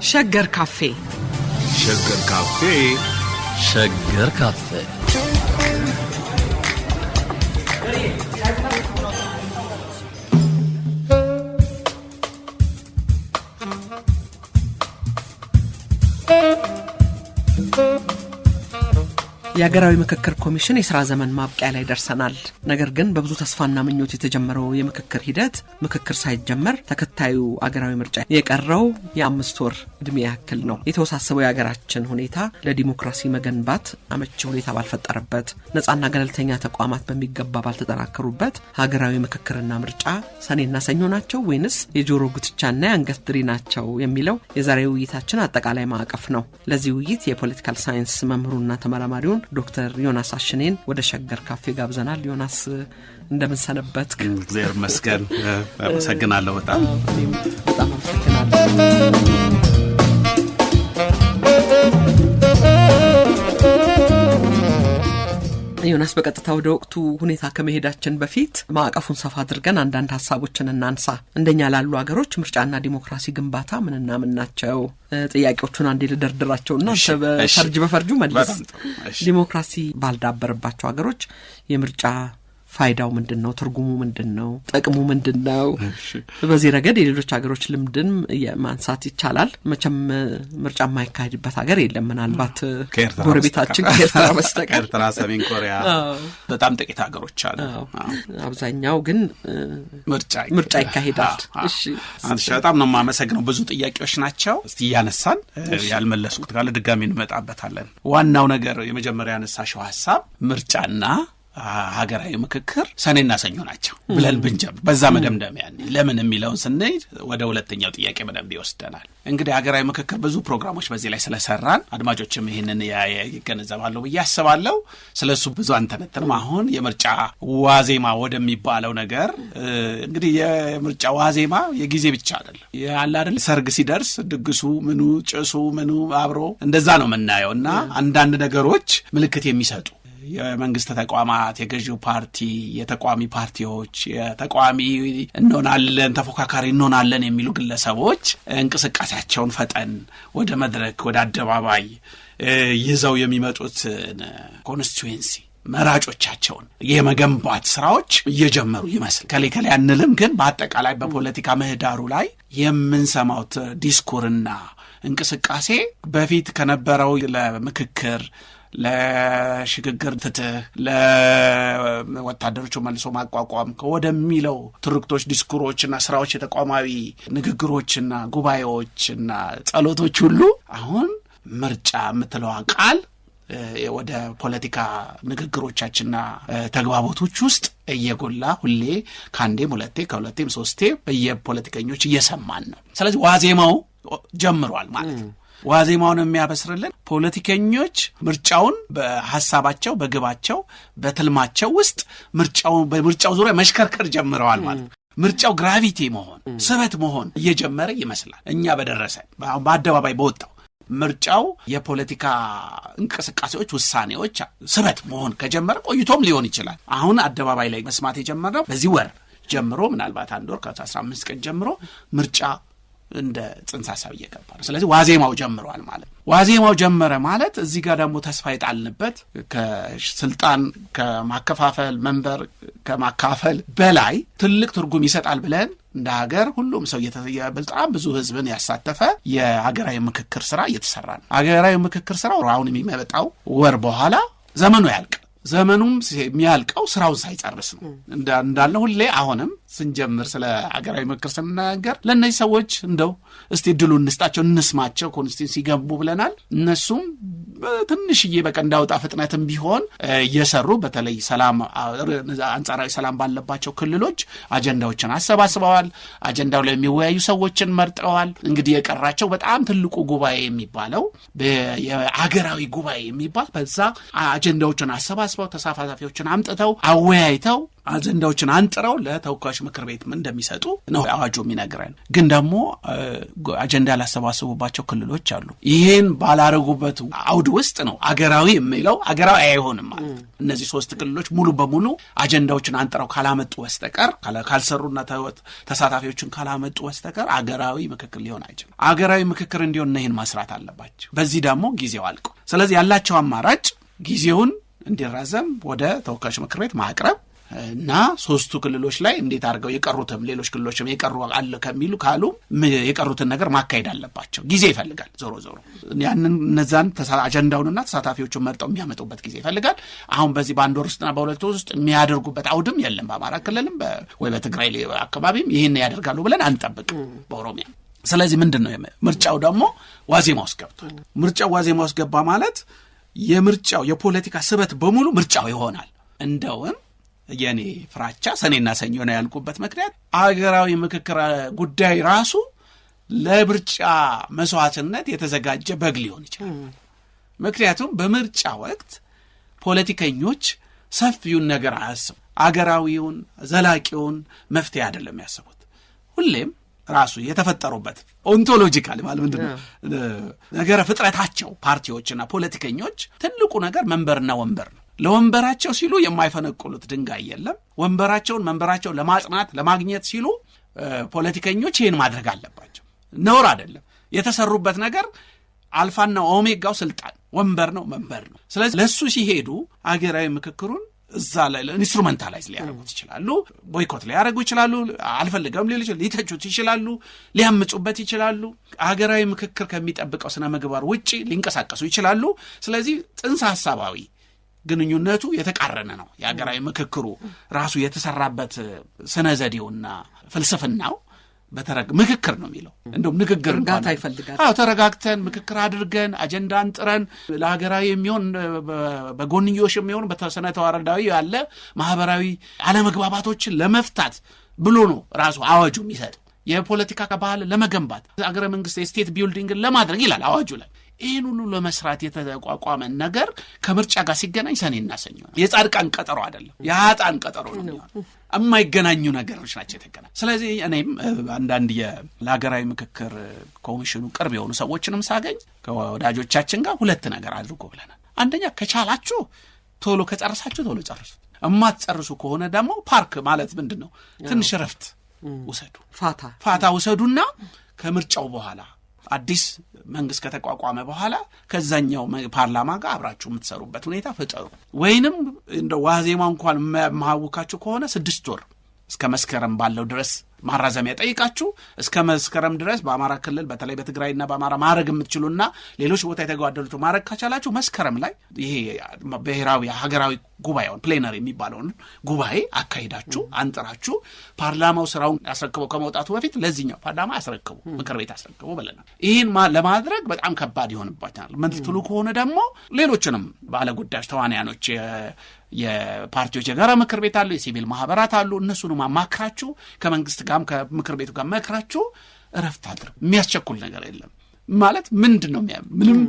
ሸገር ካፌ ሸገር ካፌ ሸገር ካፌ የሀገራዊ ምክክር ኮሚሽን የሥራ ዘመን ማብቂያ ላይ ደርሰናል። ነገር ግን በብዙ ተስፋና ምኞት የተጀመረው የምክክር ሂደት ምክክር ሳይጀመር ተከታዩ ሀገራዊ ምርጫ የቀረው የ5 ወር እድሜ ያክል ነው። የተወሳሰበው የሀገራችን ሁኔታ ለዲሞክራሲ መገንባት አመቺ ሁኔታ ባልፈጠረበት፣ ነጻና ገለልተኛ ተቋማት በሚገባ ባልተጠናከሩበት ሀገራዊ ምክክርና ምርጫ ሰኔና ሰኞ ናቸው ወይንስ የጆሮ ጉትቻና የአንገት ድሪ ናቸው የሚለው የዛሬው ውይይታችን አጠቃላይ ማዕቀፍ ነው። ለዚህ ውይይት የፖለቲካል ሳይንስ መምህሩና ተመራማሪውን ዶክተር ዮናስ አሽኔን ወደ ሸገር ካፌ ጋብዘናል። ዮናስ እንደምን ሰነበትክ? እግዚአብሔር ይመስገን። አመሰግናለሁ። በጣም አመሰግናለሁ። ዮናስ በቀጥታ ወደ ወቅቱ ሁኔታ ከመሄዳችን በፊት ማዕቀፉን ሰፋ አድርገን አንዳንድ ሀሳቦችን እናንሳ። እንደኛ ላሉ ሀገሮች ምርጫና ዲሞክራሲ ግንባታ ምንና ምን ናቸው? ጥያቄዎቹን አንዴ ልደርድራቸውና ፈርጅ በፈርጁ መልስ። ዲሞክራሲ ባልዳበረባቸው ሀገሮች የምርጫ ፋይዳው ምንድነው? ትርጉሙ ምንድነው? ጥቅሙ ምንድነው? በዚህ ረገድ የሌሎች ሀገሮች ልምድን ማንሳት ይቻላል። መቼም ምርጫ የማይካሄድበት ሀገር የለም፣ ምናልባት ጎረቤታችን ከኤርትራ በስተቀር። ኤርትራ፣ ሰሜን ኮሪያ በጣም ጥቂት ሀገሮች አሉ። አብዛኛው ግን ምርጫ ይካሄዳል። እሺ፣ በጣም ነው የማመሰግነው። ብዙ ጥያቄዎች ናቸው። እስቲ ያነሳን ያልመለስኩት ካለ ድጋሚ እንመጣበታለን። ዋናው ነገር የመጀመሪያ ያነሳሽው ሐሳብ ምርጫና ሀገራዊ ምክክር ሰኔና ሰኞ ናቸው ብለን ብንጀምር በዛ መደምደሚያ ለምን የሚለውን ስንሄድ ወደ ሁለተኛው ጥያቄ በደንብ ይወስደናል። እንግዲህ ሀገራዊ ምክክር ብዙ ፕሮግራሞች በዚህ ላይ ስለሰራን አድማጮችም ይሄንን ይገነዘባሉ ብዬ አስባለሁ። ስለሱ ብዙ አንተነተንም። አሁን የምርጫ ዋዜማ ወደሚባለው ነገር እንግዲህ የምርጫ ዋዜማ የጊዜ ብቻ አይደለም ያለ አይደል፣ ሰርግ ሲደርስ ድግሱ ምኑ ጭሱ ምኑ አብሮ እንደዛ ነው የምናየው እና አንዳንድ ነገሮች ምልክት የሚሰጡ የመንግስት ተቋማት፣ የገዢው ፓርቲ፣ የተቋሚ ፓርቲዎች፣ የተቋሚ እንሆናለን ተፎካካሪ እንሆናለን የሚሉ ግለሰቦች እንቅስቃሴያቸውን ፈጠን ወደ መድረክ ወደ አደባባይ ይዘው የሚመጡት ኮንስቲትዩንሲ መራጮቻቸውን የመገንባት ስራዎች እየጀመሩ ይመስል ከሌ አንልም። ግን በአጠቃላይ በፖለቲካ ምህዳሩ ላይ የምንሰማው ዲስኩርና እንቅስቃሴ በፊት ከነበረው ለምክክር ለሽግግር ፍትህ ለወታደሮቹ መልሶ ማቋቋም ወደሚለው ትርክቶች ዲስኩሮችና ስራዎች የተቋማዊ ንግግሮችና ጉባኤዎችና ጸሎቶች ሁሉ አሁን ምርጫ የምትለዋ ቃል ወደ ፖለቲካ ንግግሮቻችንና ተግባቦቶች ውስጥ እየጎላ ሁሌ ከአንዴም ሁለቴ ከሁለቴም ሶስቴ በየፖለቲከኞች እየሰማን ነው። ስለዚህ ዋዜማው ጀምሯል ማለት ነው። ዋዜማውን የሚያበስርልን ፖለቲከኞች ምርጫውን በሐሳባቸው በግባቸው በትልማቸው ውስጥ በምርጫው ዙሪያ መሽከርከር ጀምረዋል ማለት ነው። ምርጫው ግራቪቲ መሆን ስበት መሆን እየጀመረ ይመስላል። እኛ በደረሰን በአደባባይ በወጣው ምርጫው የፖለቲካ እንቅስቃሴዎች ውሳኔዎች ስበት መሆን ከጀመረ ቆይቶም ሊሆን ይችላል። አሁን አደባባይ ላይ መስማት የጀመረው በዚህ ወር ጀምሮ ምናልባት አንድ ወር ከ15 ቀን ጀምሮ ምርጫ እንደ ጽንሰ ሐሳብ እየገባ ነው። ስለዚህ ዋዜማው ጀምሯል ማለት ነው። ዋዜማው ጀመረ ማለት እዚህ ጋር ደግሞ ተስፋ የጣልንበት ከስልጣን ከማከፋፈል መንበር ከማካፈል በላይ ትልቅ ትርጉም ይሰጣል ብለን እንደ ሀገር ሁሉም ሰው በጣም ብዙ ህዝብን ያሳተፈ የሀገራዊ ምክክር ስራ እየተሰራ ነው። ሀገራዊ ምክክር ስራው አሁን የሚመጣው ወር በኋላ ዘመኑ ያልቅ። ዘመኑም የሚያልቀው ስራውን ሳይጨርስ ነው እንዳልነው ሁሌ አሁንም ስንጀምር ስለ ሀገራዊ ምክክር ስንናገር ለእነዚህ ሰዎች እንደው እስቲ ድሉ እንስጣቸው እንስማቸው ኮንስቲትዩንሲ ገቡ ብለናል። እነሱም ትንሽዬ በቀንዳውጣ ፍጥነትም ቢሆን እየሰሩ በተለይ አንጻራዊ ሰላም ባለባቸው ክልሎች አጀንዳዎችን አሰባስበዋል። አጀንዳው ላይ የሚወያዩ ሰዎችን መርጠዋል። እንግዲህ የቀራቸው በጣም ትልቁ ጉባኤ የሚባለው የሀገራዊ ጉባኤ የሚባል በዛ አጀንዳዎችን አሰባስበው ተሳታፊዎችን አምጥተው አወያይተው አጀንዳዎችን አንጥረው ለተወካዮች ምክር ቤት እንደሚሰጡ ነው አዋጁ የሚነግረን። ግን ደግሞ አጀንዳ ያላሰባሰቡባቸው ክልሎች አሉ። ይሄን ባላረጉበት አውድ ውስጥ ነው አገራዊ የሚለው አገራዊ አይሆንም ማለት። እነዚህ 3 ክልሎች ሙሉ በሙሉ አጀንዳዎችን አንጥረው ካላመጡ በስተቀር ካልሰሩና ተሳታፊዎችን ካላመጡ በስተቀር አገራዊ ምክክር ሊሆን አይችልም። አገራዊ ምክክር እንዲሆን ይሄን መስራት አለባቸው። በዚህ ደግሞ ጊዜው አልቆ፣ ስለዚህ ያላቸው አማራጭ ጊዜውን እንዲራዘም ወደ ተወካዮች ምክር ቤት ማቅረብ እና 3ቱ ክልሎች ላይ እንዴት አድርገው የቀሩትም ሌሎች ክልሎችም የቀሩ አለ ከሚሉ ካሉ የቀሩትን ነገር ማካሄድ አለባቸው። ጊዜ ይፈልጋል። ዞሮ ያንን እነዛን አጀንዳውንና ተሳታፊዎቹን መርጠው የሚያመጡበት ጊዜ ይፈልጋል። አሁን በዚህ በአንድ ወር ውስጥና በ2 ወር ውስጥ የሚያደርጉበት አውድም የለም። በአማራ ክልልም ወይ በትግራይ አካባቢም ይህን ያደርጋሉ ብለን አንጠብቅም፣ በኦሮሚያ። ስለዚህ ምንድን ነው ምርጫው ደግሞ ዋዜማ ውስጥ ገብቷል። ምርጫው ዋዜማ ውስጥ ገባ ማለት የምርጫው የፖለቲካ ስበት በሙሉ ምርጫው ይሆናል። እንደውም የኔ ፍራቻ ሰኔና ሰኞ ነው ያልኩበት ምክንያት አገራዊ ምክክር ጉዳይ ራሱ ለምርጫ መስዋዕትነት የተዘጋጀ በግ ሊሆን ይችላል። ምክንያቱም በምርጫ ወቅት ፖለቲከኞች ሰፊውን ነገር አያስቡ፣ አገራዊውን ዘላቂውን መፍትሄ አይደለም ያስቡት። ሁሌም ራሱ የተፈጠሩበት ኦንቶሎጂካል ማለት ምንድነው ነገረ ፍጥረታቸው ፓርቲዎችና ፖለቲከኞች ትልቁ ነገር መንበርና ወንበር ነው። ለወንበራቸው ሲሉ የማይፈነቅሉት ድንጋይ የለም። መንበራቸውን ለማጽናት ለማግኘት ሲሉ ፖለቲከኞች ይህን ማድረግ አለባቸው። ነውር አይደለም። የተሰሩበት ነገር አልፋና ኦሜጋው ስልጣን ወንበር ነው፣ መንበር ነው። ስለዚህ ለሱ ሲሄዱ አገራዊ ምክክሩን እዛ ላይ ኢንስትሩሜንታላይዝ ሊያደርጉት ይችላሉ። ቦይኮት ሊያደርጉ ይችላሉ። አልፈልገም ሊሉ ይችላሉ። ሊተቹት ይችላሉ። ሊያምጹበት ይችላሉ። አገራዊ ምክክር ከሚጠብቀው ስነ ምግባር ውጪ ሊንቀሳቀሱ ይችላሉ። ስለዚህ ጽንሰ ሐሳባዊ ግንኙነቱ የተቃረነ ነው። የአገራዊ ምክክሩ ራሱ የተሰራበት ስነ ዘዴውና ፍልስፍናው ምክክር ነው የሚለው። እንደውም ንግግር እርጋታ ይፈልጋል። ተረጋግተን ምክክር አድርገን አጀንዳ አንጥረን ለሀገራዊ የሚሆን በጎንዮሽ የሚሆን በተሰነ ተዋረዳዊ ያለ ማህበራዊ አለመግባባቶችን ለመፍታት ብሎ ነው ራሱ አዋጁ የሚሰጥ። የፖለቲካ ባህል ለመገንባት አገረ መንግስት የስቴት ቢልዲንግን ለማድረግ ይላል አዋጁ ላይ። ይህን ሁሉ ለመስራት የተቋቋመ ነገር ከምርጫ ጋር ሲገናኝ ሰኔና ሰኞ ነው። የጻድቃን ቀጠሮ አይደለም፣ የኃጥአን ቀጠሮ ነው። የማይገናኙ ነገሮች ናቸው የተገናኙ። ስለዚህ እኔም አንዳንድ ለሀገራዊ ምክክር ኮሚሽኑ ቅርብ የሆኑ ሰዎችንም ሳገኝ ከወዳጆቻችን ጋር 2 ነገር አድርጎ ብለናል። አንደኛ ከቻላችሁ ቶሎ ከጨረሳችሁ ቶሎ ጨርሱት። እማትጨርሱ ከሆነ ደግሞ ፓርክ ማለት ምንድን ነው ትንሽ ረፍት ውሰዱ፣ ፋታ ውሰዱና ከምርጫው በኋላ አዲስ መንግስት ከተቋቋመ በኋላ ከዛኛው ፓርላማ ጋር አብራችሁ የምትሰሩበት ሁኔታ ፍጠሩ። ወይንም እንደ ዋዜማ እንኳን ማውካችሁ ከሆነ 6 ወር እስከ መስከረም ባለው ድረስ ማራዘሚያ ጠይቃችሁ እስከ መስከረም ድረስ በአማራ ክልል በተለይ በትግራይና በአማራ ማረግ የምትችሉና ሌሎች ቦታ የተጓደሉት ማረግ ካቻላችሁ መስከረም ላይ ይሄ ብሔራዊ ሀገራዊ ጉባኤውን ፕሌነሪ የሚባለውን ጉባኤ አካሂዳችሁ አንጥራችሁ ፓርላማው ስራውን ያስረክበው ከመውጣቱ በፊት ለዚህኛው ፓርላማ ያስረክቡ፣ ምክር ቤት ያስረክቡ ብለናል። ይህን ለማድረግ በጣም ከባድ ይሆንባችኋል። ምትሉ ከሆነ ደግሞ ሌሎችንም ባለጉዳዮች ተዋንያኖች የፓርቲዎች የጋራ ምክር ቤት አሉ፣ የሲቪል ማህበራት አሉ። እነሱንም አማክራችሁ ከመንግስት ጋርም ከምክር ቤቱ ጋር መክራችሁ እረፍት አድርጉ። የሚያስቸኩል ነገር የለም። ማለት ምንድን ነው ምንም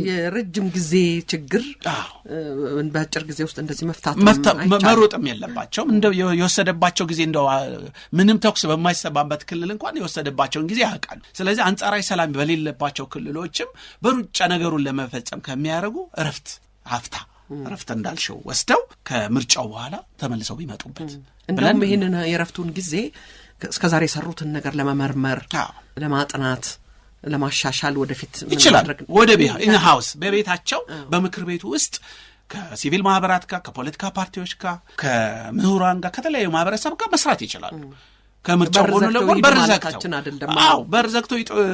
የረጅም ጊዜ ችግር በአጭር ጊዜ ውስጥ እንደዚህ መሮጥም የለባቸውም። እንደው የወሰደባቸው ጊዜ እንደው ምንም ተኩስ በማይሰማበት ክልል እንኳን የወሰደባቸውን ጊዜ ያውቃሉ። ስለዚህ አንጻራዊ ሰላም በሌለባቸው ክልሎችም በሩጫ ነገሩን ለመፈጸም ከሚያደርጉ እረፍት እንዳልሽው ወስደው ከምርጫው በኋላ ተመልሰው ቢመጡበት እንደውም ይህንን የረፍቱን ጊዜ እስከዛሬ የሰሩትን ነገር ለመመርመር ለማጥናት ለማሻሻል ወደፊት ይችላል። ወደ ኢንሃውስ በቤታቸው በምክር ቤቱ ውስጥ ከሲቪል ማህበራት ጋር ከፖለቲካ ፓርቲዎች ጋር ከምሁራን ጋር ከተለያዩ ማህበረሰብ ጋር መስራት ይችላሉ። ከምርጫው ሆኖ ለቆር በርዘክቶ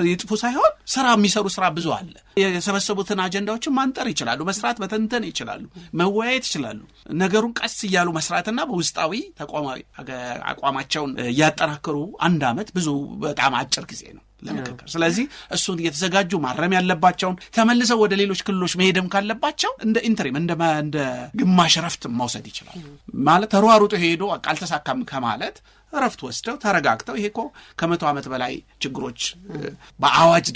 ይጥፉ ሳይሆን ስራ የሚሰሩ ስራ ብዙ አለ። የሰበሰቡትን አጀንዳዎችን ማንጠር ይችላሉ፣ መስራት በተንተን ይችላሉ፣ መወያየት ይችላሉ። ነገሩን ቀስ እያሉ መስራትና በውስጣዊ ተቋማዊ አቋማቸውን እያጠናከሩ 1 ዓመት ብዙ በጣም አጭር ጊዜ ነው ለምክክር። ስለዚህ እሱን እየተዘጋጁ ማረም ያለባቸውን ተመልሰው ወደ ሌሎች ክልሎች መሄድም ካለባቸው እንደ ኢንተሪም እንደ ግማሽ ረፍት መውሰድ ይችላል። ማለት ተሯሩጦ ሄዶ አልተሳካም ከማለት ረፍት ወስደው ተረጋግተው ይሄ እኮ ከ100 ዓመት በላይ ችግሮች በአዋጅ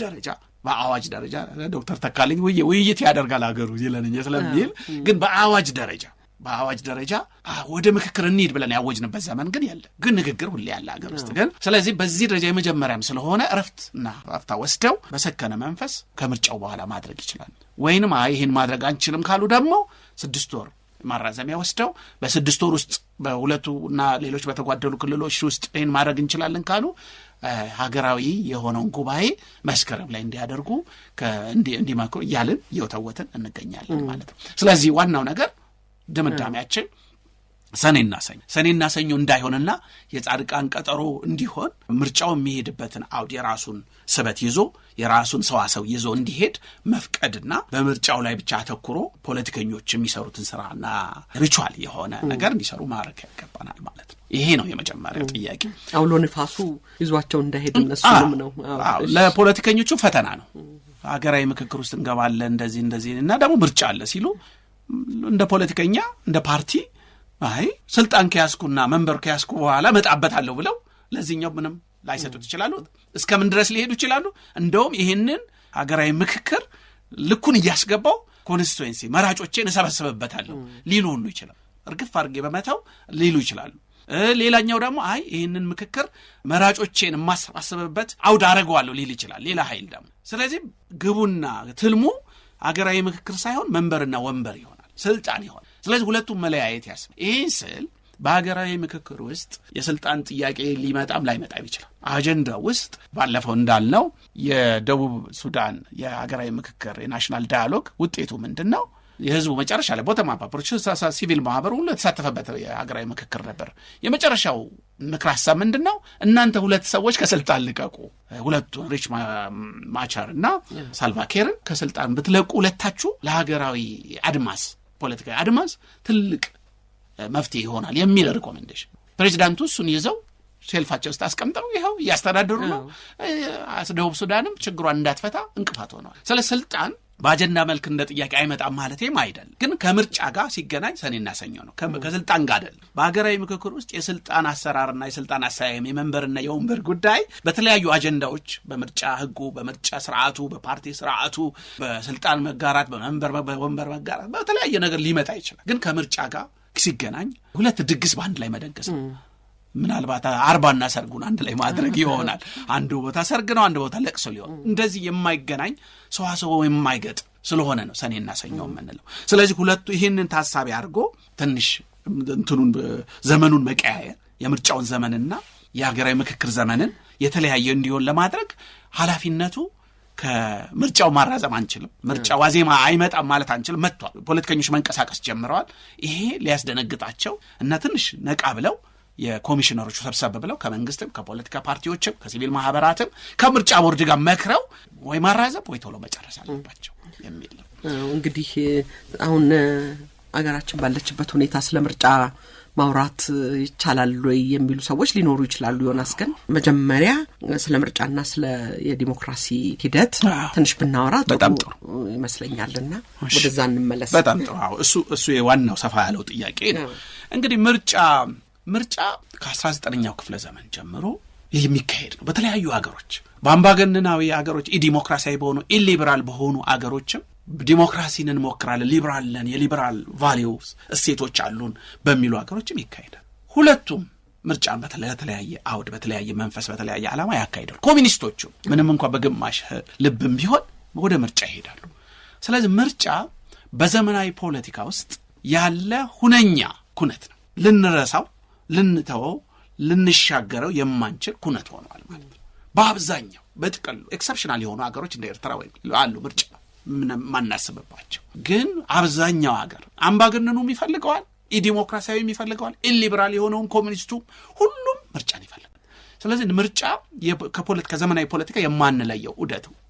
ደረጃ ዶክተር ተካልኝ ውይይት ያደርጋል ሀገሩ ይለንኝ ስለሚል ግን በአዋጅ ደረጃ በአዋጅ ደረጃ ወደ ምክክር እንሂድ ብለን ያወጅንበት ዘመን ግን የለ። ግን ንግግር ሁሌ ያለ ሀገር ውስጥ ግን ስለዚህ በዚህ ደረጃ የመጀመሪያም ስለሆነ እረፍትና ፋፍታ ወስደው በሰከነ መንፈስ ከምርጫው በኋላ ማድረግ ይችላል። ወይንም ይህን ማድረግ አንችልም ካሉ ደግሞ 6 ወር ማራዘሚያ ወስደው በ6 ወር ውስጥ በሁለቱና ሌሎች በተጓደሉ ክልሎች ውስጥ ይህን ማድረግ እንችላለን ካሉ ሀገራዊ የሆነውን ጉባኤ መስከረም ላይ እንዲያደርጉ እንዲመክሩ እያልን እየወተወትን እንገኛለን ማለት ነው። ስለዚህ ዋናው ነገር ድምዳሜያችን ሰኔና ሰኞ እንዳይሆንና የጻድቃን ቀጠሮ እንዲሆን ምርጫው የሚሄድበትን አውድ የራሱን ስበት ይዞ የራሱን ሰዋሰው ይዞ እንዲሄድ መፍቀድና በምርጫው ላይ ብቻ አተኩሮ ፖለቲከኞች የሚሰሩትን ስራና ሪቹዋል የሆነ ነገር እንዲሰሩ ማድረግ ያገባናል ማለት ነው። ይሄ ነው የመጀመሪያው ጥያቄ። አውሎ ንፋሱ ይዟቸው እንዳይሄድ እነሱንም ነው። ለፖለቲከኞቹ ፈተና ነው። ሀገራዊ ምክክር ውስጥ እንገባለን እንደዚህ እና ደግሞ ምርጫ አለ ሲሉ እንደ ፖለቲከኛ እንደ ፓርቲ ስልጣን ከያዝኩና መንበር ከያዝኩ በኋላ መጣበታለሁ ብለው ለዚህኛው ምንም ላይሰጡት ይችላሉ። እስከምን ድረስ ሊሄዱ ይችላሉ? እንደውም ይሄንን ሀገራዊ ምክክር ልኩን እያስገባው ኮንስቲትዌንሲ መራጮቼን እሰበስብበታለሁ ሊሉ ሁሉ ይችላል። እርግፍ አድርጌ በመተው ሊሉ ይችላሉ። ሌላኛው ደግሞ ይህንን ምክክር መራጮቼን የማሰባስብበት አውድ አደርገዋለሁ ሊል ይችላል ሌላ ኃይል ደግሞ። ስለዚህ ግቡና ትልሙ ሀገራዊ ምክክር ሳይሆን መንበርና ወንበር ይሆናል፣ ስልጣን ይሆናል። ስለዚህ ሁለቱም መለያየት ያስፈልጋል። ይህን ስል በሀገራዊ ምክክር ውስጥ የስልጣን ጥያቄ ሊመጣም ላይመጣም ይችላል። አጀንዳ ውስጥ ባለፈው እንዳልነው የደቡብ ሱዳን የሀገራዊ ምክክር የናሽናል ዳያሎግ ውጤቱ ምንድን ነው? የህዝቡ መጨረሻ ላይ ቦተም አፕ ሲቪል ማህበሩ ሁሉ የተሳተፈበት የሀገራዊ ምክክር ነበር። የመጨረሻው ምክር ሀሳብ ምንድን ነው? እናንተ 2 ሰዎች ከስልጣን ልቀቁ፣ ሁለቱን ሪች ማቻር እና ሳልቫኪርን ከስልጣን ብትለቁ ሁለታችሁ ለሀገራዊ አድማስ ፖለቲካዊ አድማስ ትልቅ መፍትሄ ይሆናል የሚል ሪኮሜንዴሽን ፕሬዚዳንቱ እሱን ይዘው ሼልፋቸው ውስጥ አስቀምጠው ይኸው እያስተዳደሩ ነው። ደቡብ ሱዳንም ችግሯን እንዳትፈታ እንቅፋት ሆነዋል። ስለ ስልጣን በአጀንዳ መልክ እንደ ጥያቄ አይመጣም ማለቴም አይደለም። ግን ከምርጫ ጋር ሲገናኝ ሰኔና ሰኞ ነው፣ ከስልጣን ጋር አይደለም። በሀገራዊ ምክክር ውስጥ የስልጣን አሰራርና የስልጣን አሰያየም የመንበርና የወንበር ጉዳይ በተለያዩ አጀንዳዎች በምርጫ ህጉ፣ በምርጫ ስርዓቱ፣ በፓርቲ ስርዓቱ፣ በስልጣን መጋራት፣ በወንበር መጋራት በተለያየ ነገር ሊመጣ ይችላል። ግን ከምርጫ ጋር ሲገናኝ 2 ድግስ በአንድ ላይ መደገስ ነው። ምናልባት 40ና ሰርጉን አንድ ላይ ማድረግ ይሆናል። አንዱ ቦታ ሰርግ ነው፣ አንዱ ቦታ ለቅሶ ሊሆን እንደዚህ የማይገናኝ ሰዋሰው የማይገጥ ስለሆነ ነው ሰኔና ሰኞ የምንለው። ስለዚህ ሁለቱ ይህንን ታሳቢ አድርጎ ትንሽ ዘመኑን መቀያየር የምርጫውን ዘመንና የሀገራዊ ምክክር ዘመንን የተለያየ እንዲሆን ለማድረግ ኃላፊነቱ ከምርጫው ማራዘም አንችልም። ምርጫ ዋዜማ አይመጣም ማለት አንችልም። መጥቷል። ፖለቲከኞች መንቀሳቀስ ጀምረዋል። ይሄ ሊያስደነግጣቸው እና ትንሽ ነቃ ብለው የኮሚሽነሮቹ ሰብሰብ ብለው ከመንግስትም ከፖለቲካ ፓርቲዎችም ከሲቪል ማህበራትም ከምርጫ ቦርድ ጋር መክረው ወይ ማራዘም ወይ ቶሎ መጨረስ አለባቸው የሚል ነው። እንግዲህ አሁን አገራችን ባለችበት ሁኔታ ስለ ምርጫ ማውራት ይቻላል ወይ የሚሉ ሰዎች ሊኖሩ ይችላሉ። ዮናስ ግን መጀመሪያ ስለ ምርጫና ስለ የዲሞክራሲ ሂደት ትንሽ ብናወራ በጣም ጥሩ ይመስለኛልና ወደዛ እንመለስ። በጣም ጥሩ። እሱ የዋናው ሰፋ ያለው ጥያቄ ነው። እንግዲህ ምርጫ ከ19ኛው ክፍለ ዘመን ጀምሮ የሚካሄድ ነው በተለያዩ ሀገሮች። በአምባገነናዊ ሀገሮች ዲሞክራሲያዊ በሆኑ ኢሊበራል በሆኑ ሀገሮችም ዲሞክራሲን እንሞክራለን፣ ሊበራል ነን፣ የሊበራል ቫሊዩስ እሴቶች አሉን በሚሉ ሀገሮችም ይካሄዳል። ሁለቱም ምርጫን በተለያየ አውድ፣ በተለያየ መንፈስ፣ በተለያየ ዓላማ ያካሂዳሉ። ኮሚኒስቶቹ ምንም እንኳን በግማሽ ልብም ቢሆን ወደ ምርጫ ይሄዳሉ። ስለዚህ ምርጫ በዘመናዊ ፖለቲካ ውስጥ ያለ ሁነኛ ኩነት ነው። ልንረሳው፣ ልንተወው፣ ልንሻገረው የማንችል ኩነት ሆኗል ማለት ነው። በአብዛኛው በጥቅሉ ኤክሰፕሽናል የሆኑ ሀገሮች እንደ ኤርትራ ወይ አሉ ምርጫ ማናስብባቸው። ግን አብዛኛው ሀገር አምባገነኑም ይፈልገዋል፣ ኢዲሞክራሲያዊም ይፈልገዋል፣ ኢሊበራል የሆነውን ኮሚኒስቱ ሁሉም ምርጫን ይፈልጋል። ስለዚህ ምርጫ ከዘመናዊ ፖለቲካ የማንለየው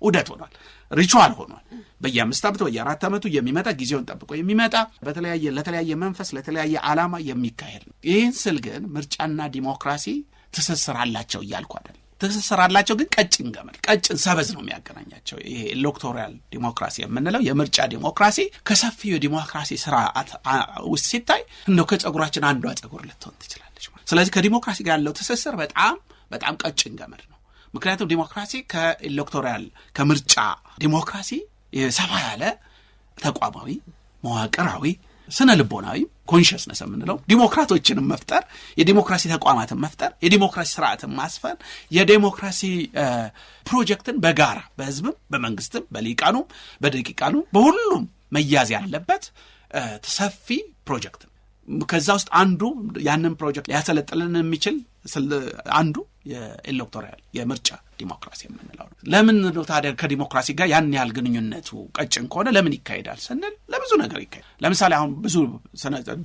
ዑደት ሆኗል፣ ሪቹዋል ሆኗል። በየ5 ዓመቱ በየ4 ዓመቱ የሚመጣ ጊዜውን ጠብቆ የሚመጣ ለተለያየ መንፈስ ለተለያየ ዓላማ የሚካሄድ ነው። ይህን ስል ግን ምርጫና ዲሞክራሲ ትስስር አላቸው እያልኩ አይደል። ትስስር አላቸው ግን ቀጭን ሰበዝ ነው የሚያገናኛቸው። ይሄ ኤሌክቶራል ዲሞክራሲ የምንለው የምርጫ ዲሞክራሲ ከሰፊው የዲሞክራሲ ስርዓት ውስጥ ሲታይ እንደው ከጸጉራችን አንዷ ጸጉር ልትሆን ትችላለች ማለት። ስለዚህ ከዲሞክራሲ ጋር ያለው ትስስር በጣም ቀጭን ገመድ ነው። ምክንያቱም ዲሞክራሲ ከኤሌክቶራል ከምርጫ ዲሞክራሲ ሰፋ ያለ ተቋማዊ፣ መዋቅራዊ፣ ስነ ልቦናዊ ኮንሽስነስ የምንለው ዲሞክራቶችንም መፍጠር፣ የዲሞክራሲ ተቋማትን መፍጠር፣ የዲሞክራሲ ስርዓትን ማስፈን፣ የዲሞክራሲ ፕሮጀክትን በጋራ በህዝብም በመንግስትም በሊቃኑም በደቂቃኑም በሁሉም መያዝ ያለበት ሰፊ ፕሮጀክት። ከዛ ውስጥ አንዱ ያንን ፕሮጀክት ሊያሰለጥልን የሚችል አንዱ የኤሌክቶራል የምርጫ ዲሞክራሲ የምንለው ነው። ለምን ነው ታዲያ ከዲሞክራሲ ጋር ያን ያህል ግንኙነቱ ቀጭን ከሆነ ለምን ይካሄዳል ስንል ለብዙ ነገር ይካሄዳል። ለምሳሌ አሁን ብዙ